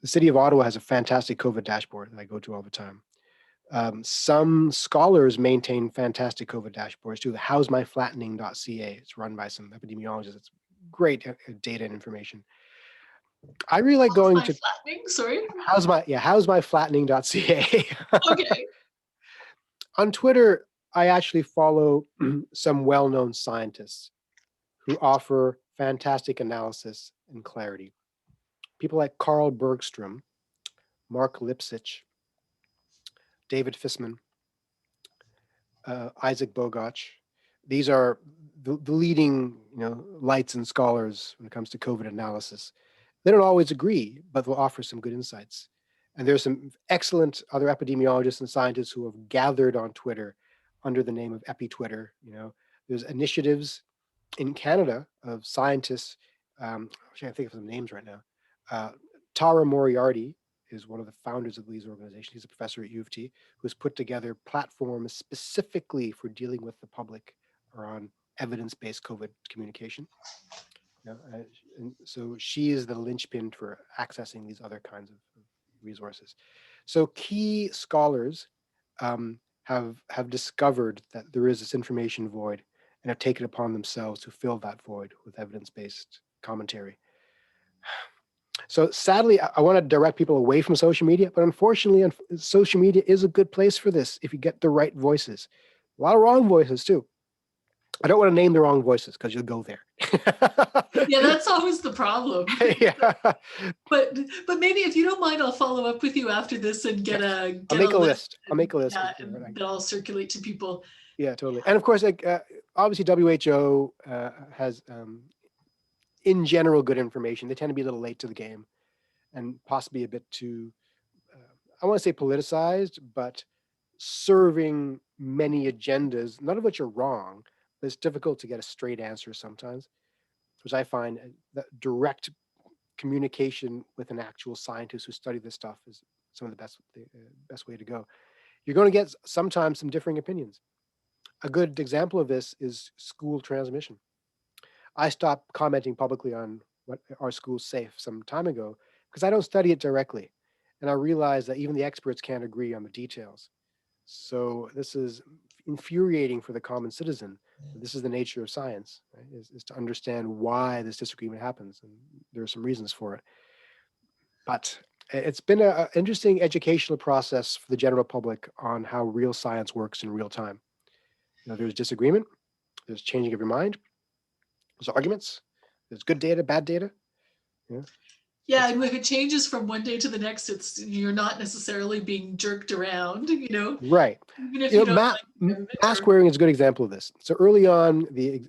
city of Ottawa has a fantastic COVID dashboard that I go to all the time. Some scholars maintain fantastic COVID dashboards too. The howsmyflattening.ca. It's run by some epidemiologists. It's great data and information. I really like going to
flattening. Sorry.
howsmyflattening.ca.
Okay.
On Twitter, I actually follow some well-known scientists who offer fantastic analysis and clarity. People like Carl Bergstrom, Mark Lipsitch, David Fissman, Isaac Bogach. These are the leading lights and scholars when it comes to COVID analysis. They don't always agree, but they'll offer some good insights. And there's some excellent other epidemiologists and scientists who have gathered on Twitter under the name of EpiTwitter. There's initiatives in Canada of scientists. I'm trying to think of some names right now. Tara Moriarty is one of the founders of these organizations. He's a professor at U of T who has put together platforms specifically for dealing with the public around evidence-based COVID communication. And so she is the linchpin for accessing these other kinds of resources. So key scholars have discovered that there is this information void and have taken upon themselves to fill that void with evidence-based commentary. So sadly, I want to direct people away from social media, but unfortunately, social media is a good place for this if you get the right voices. A lot of wrong voices too. I don't want to name the wrong voices because you'll go there.
Yeah, that's always the problem.
Yeah.
But maybe if you don't mind, I'll follow up with you after this and get
I'll make a list. I'll
and,
make a list.
yeah, and that I'll circulate to people.
Yeah, totally. And of course, like obviously, WHO has, in general, good information. They tend to be a little late to the game, and possibly a bit too, I want to say politicized, but serving many agendas, none of which are wrong, but it's difficult to get a straight answer sometimes, which I find that direct communication with an actual scientist who study this stuff is some of the best way to go. You're going to get sometimes some differing opinions. A good example of this is school transmission. I stopped commenting publicly on what our school's safe some time ago because I don't study it directly. And I realized that even the experts can't agree on the details. So this is infuriating for the common citizen. This is the nature of science, right? Is to understand why this disagreement happens. And there are some reasons for it. But it's been an interesting educational process for the general public on how real science works in real time. There's disagreement, there's changing of your mind, there's arguments, there's good data, bad data.
Yeah, and if it changes from one day to the next, you're not necessarily being jerked around,
Right.
even if you don't like
mask wearing is a good example of this. So early on, the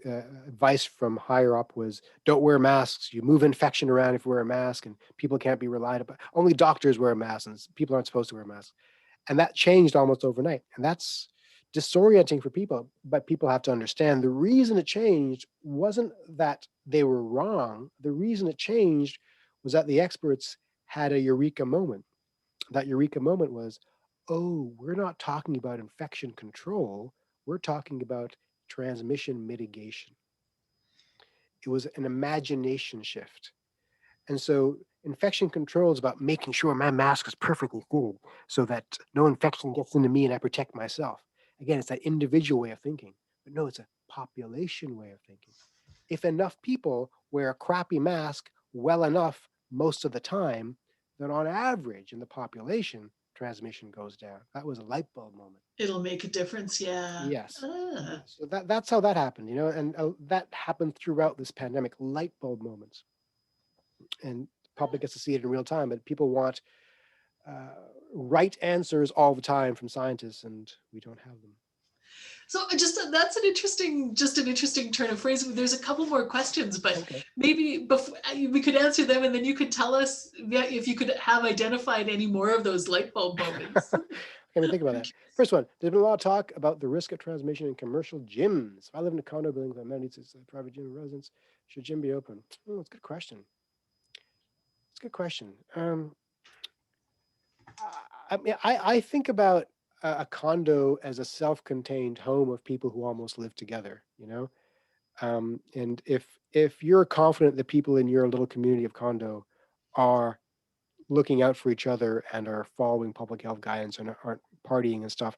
advice from higher up was don't wear masks. You move infection around if you wear a mask, and people can't be relied upon. Only doctors wear masks, and people aren't supposed to wear masks. And that changed almost overnight. And that's disorienting for people. But people have to understand the reason it changed wasn't that they were wrong. The reason it changed was that the experts had a eureka moment. That eureka moment was, oh, we're not talking about infection control. We're talking about transmission mitigation. It was an imagination shift. And so infection control is about making sure my mask is perfectly fitted so that no infection gets into me and I protect myself. Again, it's that individual way of thinking, but no, it's a population way of thinking. If enough people wear a crappy mask well enough most of the time, then on average in the population, transmission goes down. That was a light bulb moment.
it'll make a difference. Yeah.
Yes. So that's how that happened, and that happened throughout this pandemic, light bulb moments. And the public gets to see it in real time, but people want right answers all the time from scientists, and we don't have them.
So that's an interesting turn of phrase. There's a couple more questions, but
okay.
Maybe before we could answer them, and then you could tell us if you could have identified any more of those light bulb moments.
Let me think about that. First one, there's been a lot of talk about the risk of transmission in commercial gyms. If I live in a condo building with amenities, it's a private gym residence. Should gym be open? Oh, it's a good question. It's a good question. I think about a condo as a self-contained home of people who almost live together, and if you're confident that people in your little community of condo are looking out for each other and are following public health guidance and aren't partying and stuff,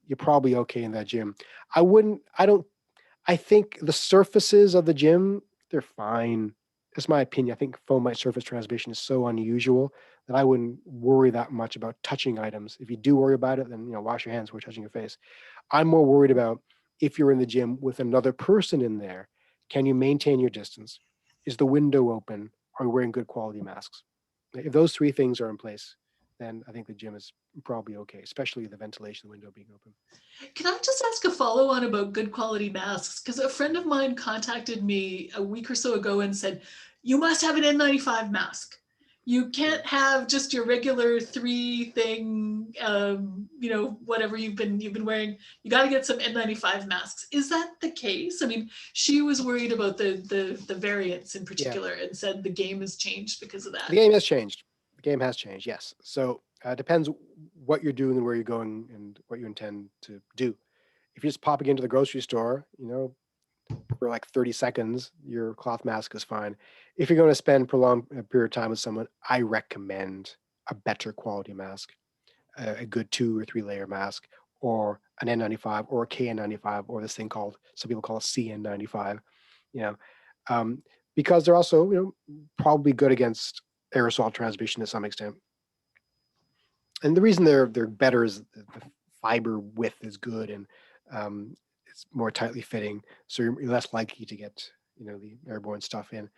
you're probably okay in that gym. I think the surfaces of the gym, they're fine. That's my opinion. I think fomite surface transmission is so unusual that I wouldn't worry that much about touching items. If you do worry about it, then wash your hands before touching your face. I'm more worried about if you're in the gym with another person in there, can you maintain your distance? Is the window open? Are you wearing good quality masks? If those three things are in place, then I think the gym is probably okay, especially the ventilation window being open.
Can I just ask a follow on about good quality masks? Because a friend of mine contacted me a week or so ago and said, you must have an N95 mask. You can't have just your regular 3 thing, whatever you've been wearing. You got to get some N95 masks. Is that the case? I mean, she was worried about the variants in particular and said the game has changed because of that.
The game has changed. The game has changed, yes. So it depends what you're doing and where you're going and what you intend to do. If you're just popping into the grocery store, for like 30 seconds, your cloth mask is fine. If you're going to spend prolonged period of time with someone, I recommend a better quality mask, a good 2 or 3 layer mask, or an N95 or a KN95, or this thing called, some people call it CN95, you know, because they're also, probably good against aerosol transmission to some extent. And the reason they're better is the fiber width is good, and it's more tightly fitting, so you're less likely to get the airborne stuff in.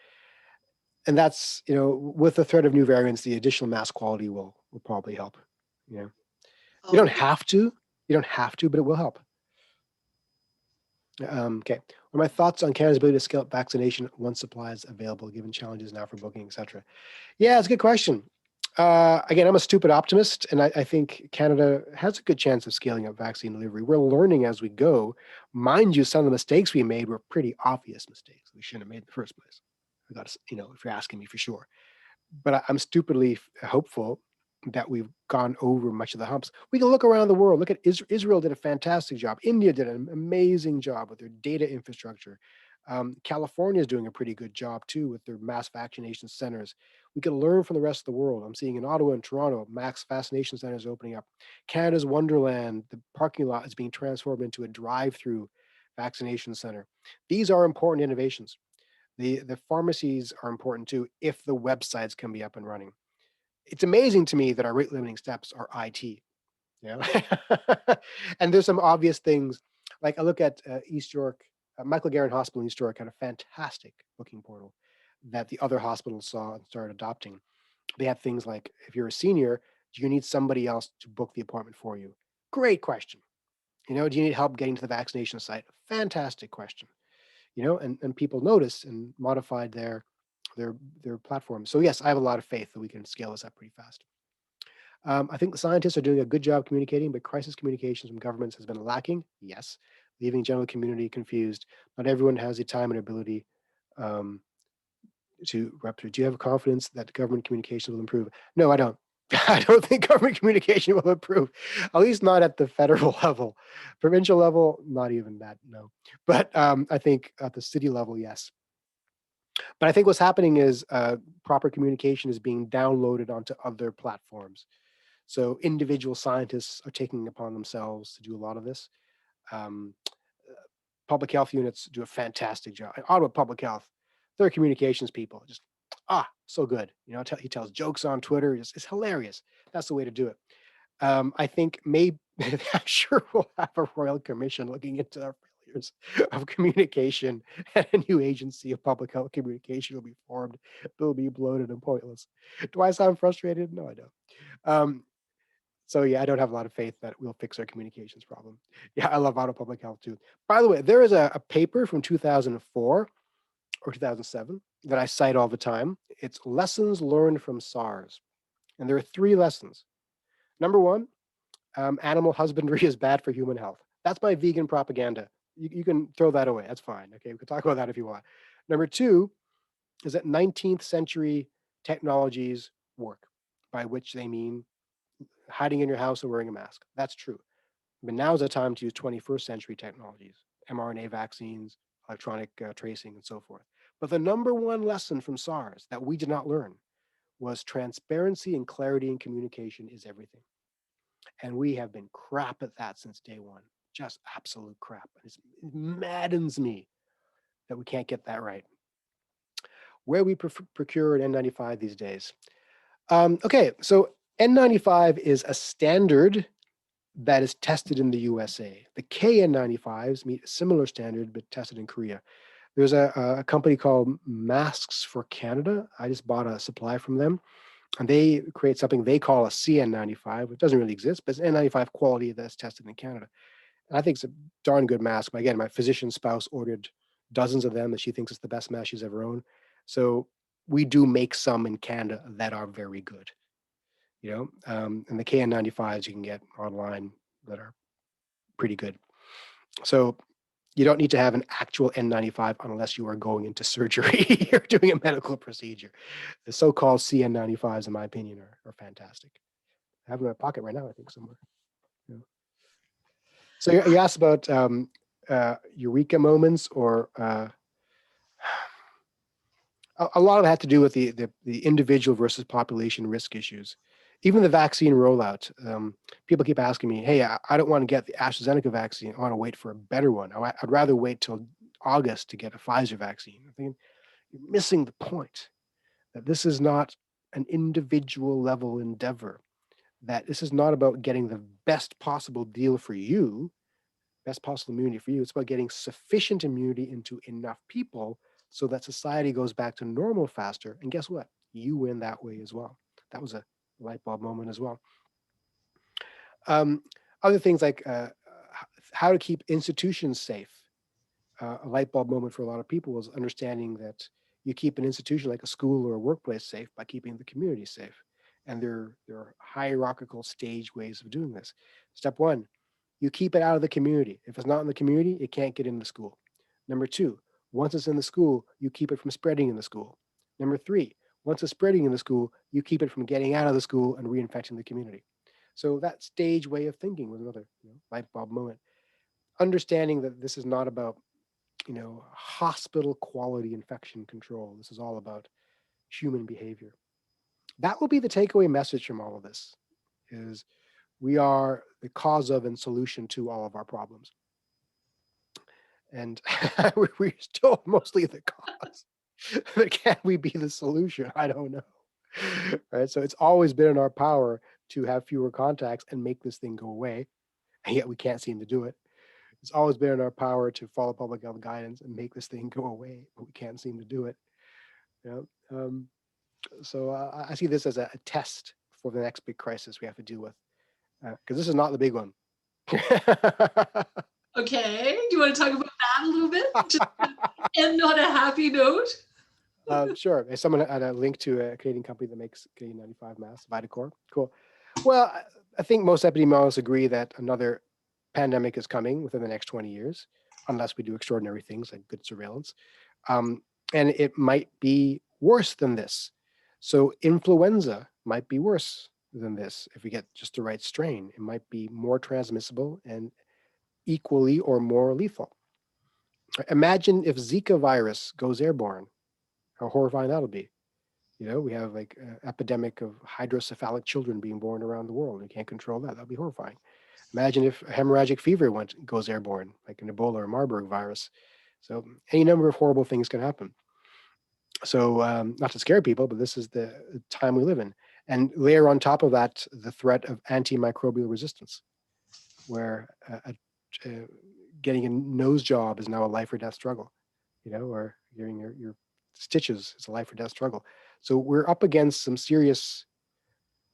And that's with the threat of new variants, the additional mask quality will probably help. You don't have to, but it will help. Okay. What are my thoughts on Canada's ability to scale up vaccination once supply is available, given challenges now for booking, etc.? Yeah, it's a good question. Again, I'm a stupid optimist, and I think Canada has a good chance of scaling up vaccine delivery. We're learning as we go. Mind you, some of the mistakes we made were pretty obvious mistakes we shouldn't have made in the first place. We got to, if you're asking me for sure. But I'm stupidly hopeful that we've gone over much of the humps. We can look around the world. Look at Israel did a fantastic job. India did an amazing job with their data infrastructure. California is doing a pretty good job too with their mass vaccination centers. We can learn from the rest of the world. I'm seeing in Ottawa and Toronto, mass vaccination centers opening up. Canada's Wonderland, the parking lot is being transformed into a drive-through vaccination center. These are important innovations. The pharmacies are important too, if the websites can be up and running. It's amazing to me that our rate limiting steps are IT. And there's some obvious things, like I look at East York, Michael Garron Hospital in East York had a fantastic booking portal that the other hospitals saw and started adopting. They have things like, if you're a senior, do you need somebody else to book the appointment for you? Great question. Do you need help getting to the vaccination site? Fantastic question. And people noticed and modified their platform. So yes, I have a lot of faith that we can scale this up pretty fast. I think the scientists are doing a good job communicating, but crisis communications from governments has been lacking. Yes, leaving general community confused. Not everyone has the time and ability to replicate. Do you have confidence that government communication will improve? No, I don't. I don't think government communication will improve, at least not at the federal level. Provincial level, not even that, no. But I think at the city level, yes. But I think what's happening is proper communication is being downloaded onto other platforms. So individual scientists are taking upon themselves to do a lot of this. Public health units do a fantastic job. Ottawa Public Health, they're communications people. Just, so good. He tells jokes on Twitter. It's hilarious. That's the way to do it. I think maybe, I'm sure we'll have a royal commission looking into our failures of communication, and a new agency of public health communication will be formed. They'll be bloated and pointless. Do I sound frustrated? No, I don't. So yeah, I don't have a lot of faith that we'll fix our communications problem. Yeah, I love Ottawa Public Health too. By the way, there is a paper from 2004 or 2007 that I cite all the time. It's lessons learned from SARS. And there are 3 lessons. Number 1, animal husbandry is bad for human health. That's my vegan propaganda. You can throw that away. That's fine. Okay, we can talk about that if you want. Number 2 is that 19th century technologies work, by which they mean hiding in your house and wearing a mask. That's true. But now is the time to use 21st century technologies, mRNA vaccines, electronic tracing, and so forth. But the number 1 lesson from SARS that we did not learn was transparency and clarity in communication is everything. And we have been crap at that since day 1, just absolute crap. It maddens me that we can't get that right. Where we procure an N95 these days. Okay, so N95 is a standard that is tested in the USA. The KN95s meet a similar standard, but tested in Korea. There's a company called Masks for Canada. I just bought a supply from them, and they create something they call a CN95. It doesn't really exist, but it's N95 quality that's tested in Canada. And I think it's a darn good mask. Again, my physician spouse ordered dozens of them, and she thinks it's the best mask she's ever owned. So we do make some in Canada that are very good. And the KN95s you can get online that are pretty good. So you don't need to have an actual N95 unless you are going into surgery. You're doing a medical procedure. The so-called CN95s, in my opinion, are fantastic. I have them in my pocket right now, I think, somewhere. So you asked about eureka moments or a lot of it had to do with the individual versus population risk issues. Even the vaccine rollout, people keep asking me, hey, I don't want to get the AstraZeneca vaccine. I want to wait for a better one. I'd rather wait till August to get a Pfizer vaccine. I think you're missing the point that this is not an individual level endeavor, that this is not about getting the best possible deal for you, best possible immunity for you. It's about getting sufficient immunity into enough people so that society goes back to normal faster. And guess what? You win that way as well. That was a light bulb moment as well. Other things like how to keep institutions safe. A light bulb moment for a lot of people was understanding that you keep an institution like a school or a workplace safe by keeping the community safe. And there are hierarchical stage ways of doing this. Step one, you keep it out of the community. If it's not in the community, it can't get in the school. Number two, once it's in the school, you keep it from spreading in the school. Number three, once it's spreading in the school, you keep it from getting out of the school and reinfecting the community. So that stage way of thinking was another light bulb moment. Understanding that this is not about hospital quality infection control. This is all about human behavior. That will be the takeaway message from all of this, is we are the cause of and solution to all of our problems. And we're still mostly the cause. But can we be the solution? I don't know. Right. So it's always been in our power to have fewer contacts and make this thing go away. And yet we can't seem to do it. It's always been in our power to follow public health guidance and make this thing go away, but we can't seem to do it. So I see this as a test for the next big crisis we have to deal with, because this is not the big one.
Okay, do you want to talk about that a little bit? Just end on a happy note.
Sure. Someone had a link to a Canadian company that makes K95 masks, Vitacor. Cool. Well, I think most epidemiologists agree that another pandemic is coming within the next 20 years, unless we do extraordinary things like good surveillance. And it might be worse than this. So influenza might be worse than this if we get just the right strain. It might be more transmissible and equally or more lethal. Imagine if Zika virus goes airborne, how horrifying that'll be. We have like an epidemic of hydrocephalic children being born around the world. We can't control that. That'd be horrifying. Imagine if hemorrhagic fever goes airborne, like an Ebola or Marburg virus. So any number of horrible things can happen. So not to scare people, but this is the time we live in. And layer on top of that the threat of antimicrobial resistance, where getting a nose job is now a life or death struggle, or getting your stitches is a life or death struggle. So we're up against some serious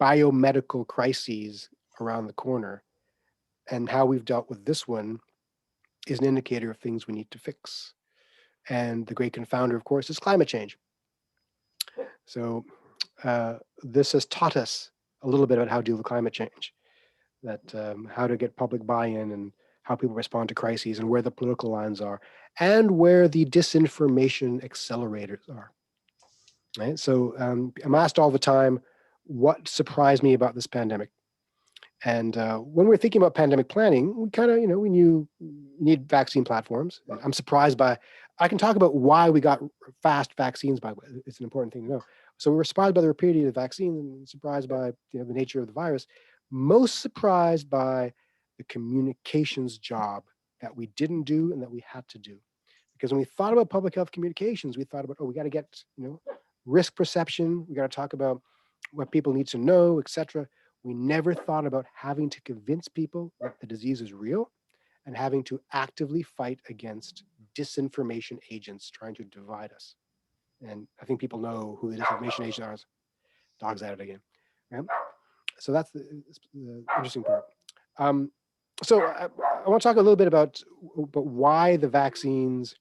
biomedical crises around the corner. And how we've dealt with this one is an indicator of things we need to fix. And the great confounder, of course, is climate change. So this has taught us a little bit about how to deal with climate change, that how to get public buy-in and how people respond to crises and where the political lines are and where the disinformation accelerators are. Right. So I'm asked all the time, what surprised me about this pandemic? And when we're thinking about pandemic planning, we kind of, we knew need vaccine platforms. I'm surprised by, I can talk about why we got fast vaccines, by the way. It's an important thing to know. So we were surprised by the rapidity of the vaccine and surprised by the nature of the virus. Most surprised by the communications job that we didn't do and that we had to do. Because when we thought about public health communications, we thought about, we got to get, risk perception. We got to talk about what people need to know, etc. We never thought about having to convince people that the disease is real and having to actively fight against disinformation agents trying to divide us. And I think people know who the disinformation agents are. Dog's at it again. Right? So that's the interesting part. So I want to talk a little bit about why the vaccines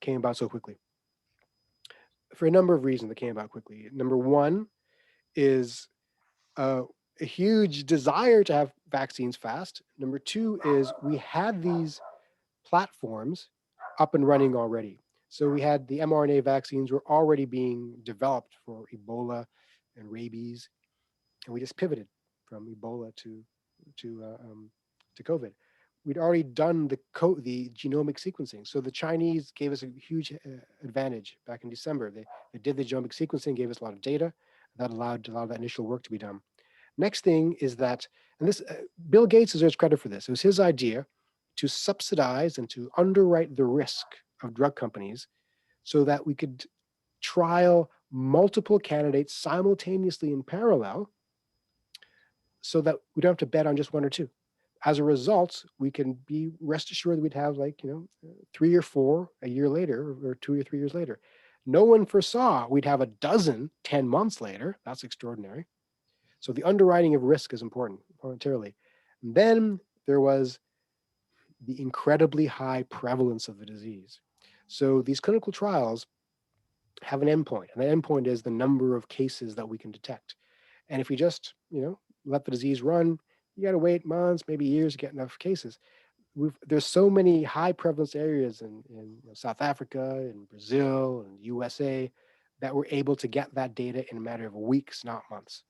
came about so quickly. For a number of reasons that came about quickly. Number one is a huge desire to have vaccines fast. Number two is we had these platforms up and running already. So we had the mRNA vaccines were already being developed for Ebola and rabies, and we just pivoted from Ebola to Covet. we'd already done the genomic sequencing. So the Chinese gave us a huge advantage back in December. They did the genomic sequencing, gave us a lot of data that allowed a lot of that initial work to be done. Next thing is that, and this Bill Gates deserves credit for this. It was his idea to subsidize and to underwrite the risk of drug companies so that we could trial multiple candidates simultaneously in parallel so that we don't have to bet on just one or two. As a result, we can be rest assured that we'd have 3 or 4 a year later or 2 or 3 years later. No one foresaw we'd have a dozen 10 months later. That's extraordinary. So the underwriting of risk is important, voluntarily. And then there was the incredibly high prevalence of the disease. So these clinical trials have an endpoint, and that endpoint is the number of cases that we can detect. And if we just, let the disease run, you got to wait months, maybe years to get enough cases. There's so many high prevalence areas in South Africa and Brazil and USA that we're able to get that data in a matter of weeks, not months.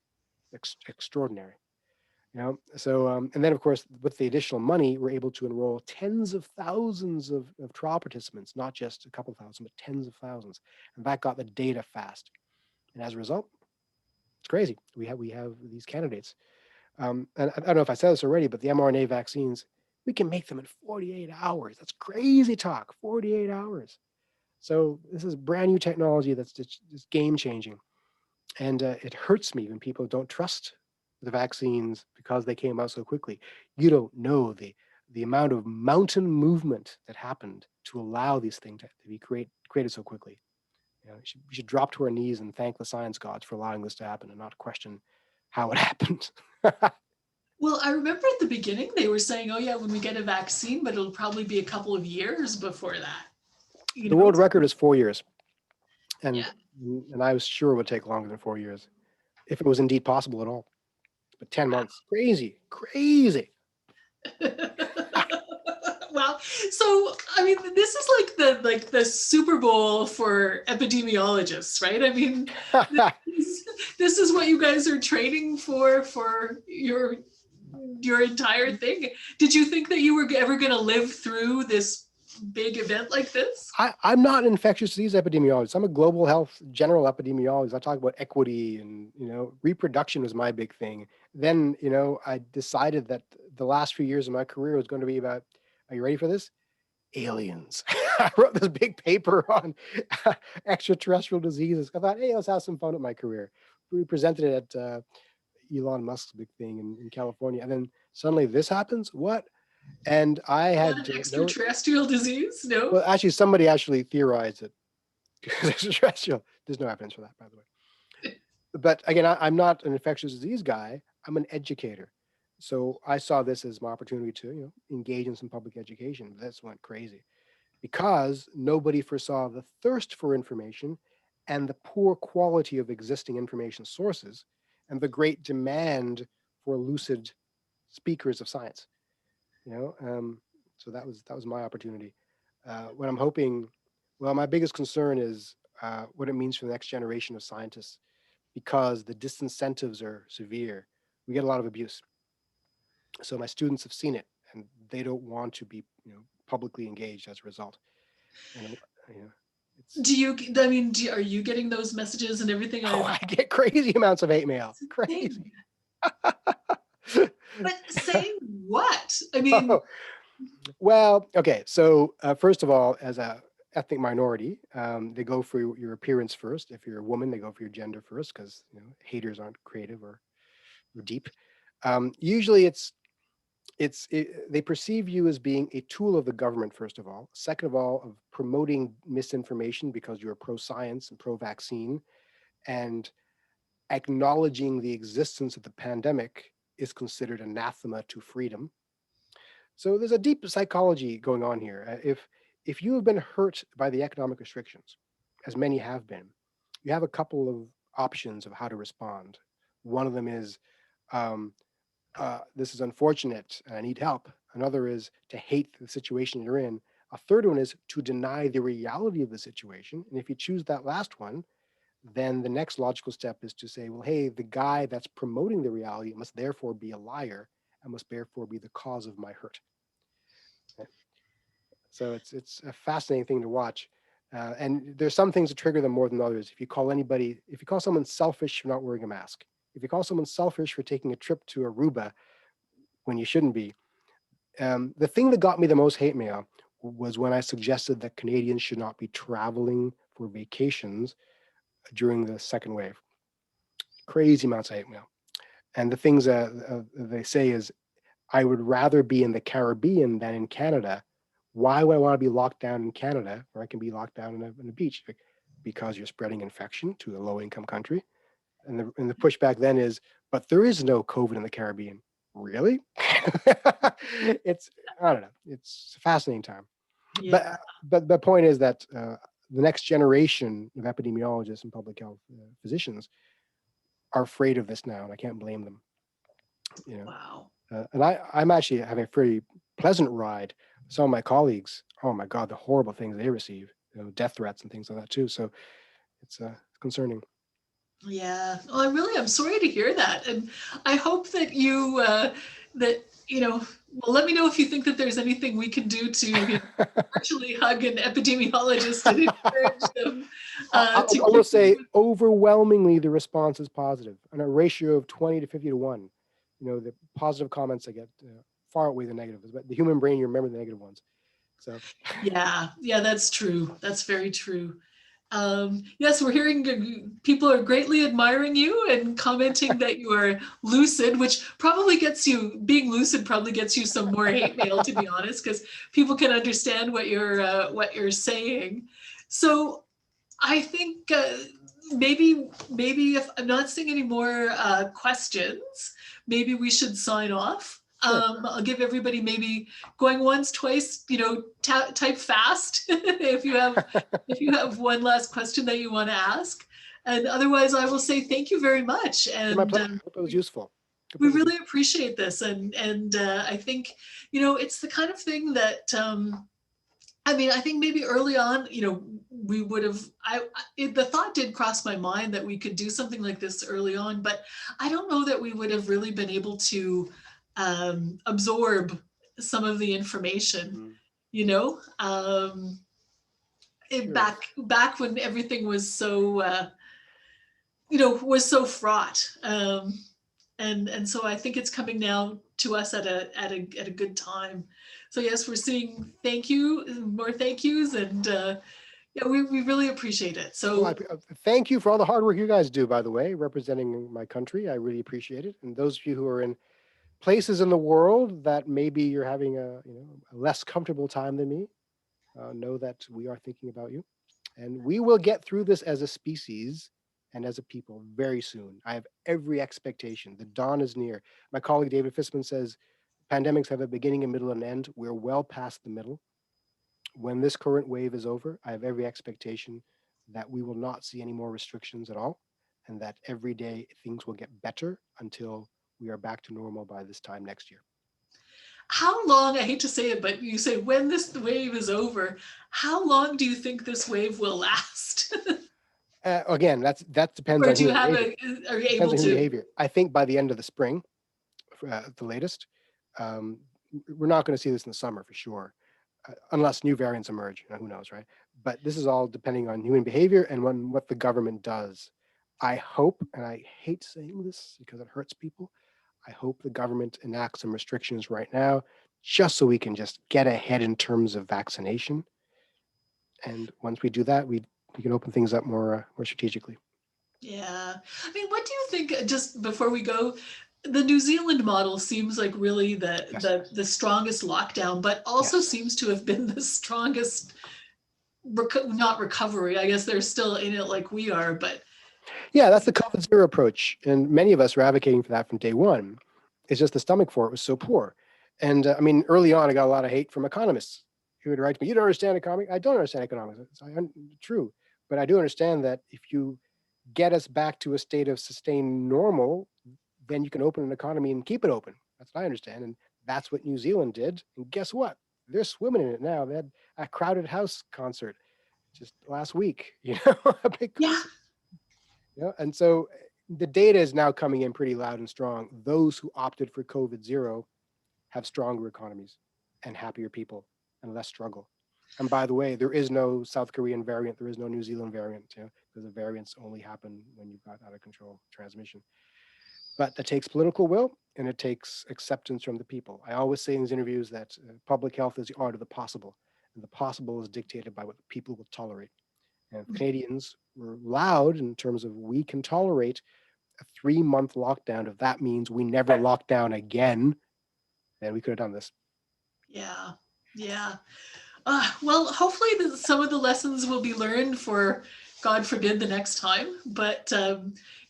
Extraordinary. So and then of course with the additional money we're able to enroll tens of thousands of trial participants, not just a couple thousand but tens of thousands, and that got the data fast, and as a result it's crazy. We have these candidates, and I don't know if I said this already, but the mRNA vaccines, we can make them in 48 hours. That's crazy talk. 48 hours. So this is brand new technology that's just game changing. And it hurts me when people don't trust the vaccines because they came out so quickly. You don't know the amount of mountain movement that happened to allow these things to be created so quickly. We should drop to our knees and thank the science gods for allowing this to happen and not question how it happened.
Well, I remember at the beginning they were saying, oh yeah, when we get a vaccine, but it'll probably be a couple of years before that.
The world record is 4 years.
Yeah.
And I was sure it would take longer than 4 years, if it was indeed possible at all. But 10 months, crazy.
Wow. So, I mean, this is like the Super Bowl for epidemiologists, right? I mean, this is what you guys are training for your entire thing. Did you think that you were ever going to live through this big event like this?
I'm not an infectious disease epidemiologist. I'm a global health general epidemiologist. I talk about equity and, reproduction was my big thing. Then, I decided that the last few years of my career was going to be about, are you ready for this? Aliens. I wrote this big paper on extraterrestrial diseases. I thought, hey, let's have some fun with my career. We presented it at Elon Musk's big thing in California. And then suddenly this happens? What? And I had
Not an extraterrestrial disease? No.
Well, actually, somebody actually theorized it. Extraterrestrial. There's no evidence for that, by the way. But again, I'm not an infectious disease guy. I'm an educator. So I saw this as my opportunity to, engage in some public education. This went crazy because nobody foresaw the thirst for information and the poor quality of existing information sources and the great demand for lucid speakers of science. So that was my opportunity. What I'm hoping, well, my biggest concern is what it means for the next generation of scientists, because the disincentives are severe. We get a lot of abuse. So my students have seen it, and they don't want to be, publicly engaged as a result. And
do you? I mean, are you getting those messages and everything?
I get crazy amounts of hate mail. Crazy.
But saying what? I mean,
well, okay. So first of all, as a ethnic minority, they go for your appearance first. If you're a woman, they go for your gender first because haters aren't creative or deep. Usually, they perceive you as being a tool of the government. First of all, second of all, of promoting misinformation because you're pro-science and pro-vaccine, and acknowledging the existence of the pandemic is considered anathema to freedom. So there's a deep psychology going on here. If you have been hurt by the economic restrictions, as many have been, you have a couple of options of how to respond. One of them is, this is unfortunate and I need help. Another is to hate the situation you're in. A third one is to deny the reality of the situation. And if you choose that last one, then the next logical step is to say, well, hey, the guy that's promoting the reality must therefore be a liar and must therefore be the cause of my hurt. So it's a fascinating thing to watch. And there's some things that trigger them more than others. If you call someone selfish for not wearing a mask, if you call someone selfish for taking a trip to Aruba when you shouldn't be, the thing that got me the most hate mail was when I suggested that Canadians should not be traveling for vacations during the second wave. Crazy amounts of hate mail. And the things they say is, I would rather be in the Caribbean than in Canada. Why would I want to be locked down in Canada where I can be locked down in a beach? Because you're spreading infection to a low income country. And the pushback then is, but there is no COVID in the Caribbean. Really? It's, I don't know. It's a fascinating time.
Yeah.
But the point is that the next generation of epidemiologists and public health physicians are afraid of this now, and I can't blame them. You know,
Wow.
and I'm actually having a pretty pleasant ride. Some of my colleagues, oh my God, the horrible things they receive, death threats and things like that too. So it's concerning.
Yeah. Well, I'm sorry to hear that. And I hope that well, let me know if you think that there's anything we can do to virtually hug an epidemiologist and encourage them to
I will
continue
say
with.
overwhelmingly the response is positive, on a ratio of 20 to 50 to 1. The positive comments I get far outweigh the negatives, but the human brain, you remember the negative ones. So
Yeah, yeah, that's true. That's very true. Yes, we're hearing people are greatly admiring you and commenting that you are lucid, which being lucid probably gets you some more hate mail, to be honest, because people can understand what you're saying. So I think maybe if I'm not seeing any more questions, maybe we should sign off.
sure.
I'll give everybody maybe going once, twice, type fast if you have one last question that you want to ask. And otherwise, I will say thank you very much.
My
And
pleasure. Hope it was useful. Hope
we
it was
really
useful.
appreciate this. And I think, it's the kind of thing that I think maybe early on, we would have. The thought did cross my mind that we could do something like this early on, but I don't know that we would have really been able to absorb some of the information.
Mm,
You know,
sure.
back when everything was so fraught, and so I think it's coming now to us at a good time. So yes, we're seeing more thank yous, and yeah, we really appreciate it.
Well,
So
thank you for all the hard work you guys do, by the way, representing my country. I really appreciate it. And those of you who are in places in the world that maybe you're having a less comfortable time than me, know that we are thinking about you. And we will get through this as a species and as a people very soon. I have every expectation. The dawn is near. My colleague David Fissman says pandemics have a beginning, a middle, and an end. We're well past the middle. When this current wave is over, I have every expectation that we will not see any more restrictions at all, and that every day things will get better until we are back to normal by this time next year.
how long, I hate to say it, but you say when this wave is over, how long do you think this wave will last?
Again, that depends
Or
on
do you
human
have
behavior.
are you
Depends
able
on human
to?
behavior. I think by the end of the spring, at the latest, um, we're not going to see this in the summer for sure, unless new variants emerge. Who knows, right? But this is all depending on human behavior and what the government does. I hope, and I hate saying this because it hurts people, I hope the government enacts some restrictions right now, just so we can just get ahead in terms of vaccination. And once we do that, we can open things up more strategically.
Yeah. What do you think, just before we go, the New Zealand model seems like really the
Yes.
the strongest lockdown, but also
Yes.
seems to have been the strongest not recovery. I guess they're still in it like we are, but
Yeah, that's the COVID zero approach. And many of us were advocating for that from day one. It's just the stomach for it was so poor. And early on, I got a lot of hate from economists who would write to me, "You don't understand economics." I don't understand economics. True. But I do understand that if you get us back to a state of sustained normal, then you can open an economy and keep it open. That's what I understand. And that's what New Zealand did. And guess what? They're swimming in it now. They had a crowded house concert just last week, a big
yeah.
concert. And so the data is now coming in pretty loud and strong. Those who opted for COVID zero have stronger economies and happier people and less struggle. And by the way, there is no South Korean variant. There is no New Zealand variant, because the variants only happen when you've got out of control transmission. But that takes political will, and it takes acceptance from the people. I always say in these interviews that public health is the art of the possible, and the possible is dictated by what the people will tolerate. And if Canadians were loud in terms of we can tolerate a 3-month lockdown, if that means we never lock down again, then we could have done this.
Yeah, yeah. Well, hopefully some of the lessons will be learned for, God forbid, the next time. But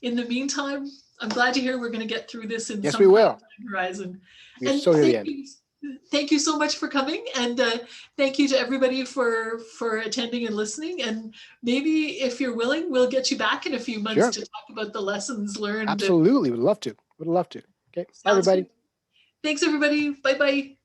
in the meantime, I'm glad to hear we're going to get through this in
Yes,
some
we
kind
will.
of time horizon.
We are
And
so near the end.
thank you so much for coming, and thank you to everybody for attending and listening. And maybe if you're willing, we'll get you back in a few months
Sure.
to talk about the lessons learned.
Absolutely. Would love to. Would love to. Okay. Bye,
Sounds
everybody.
good. Thanks, everybody. Bye-bye.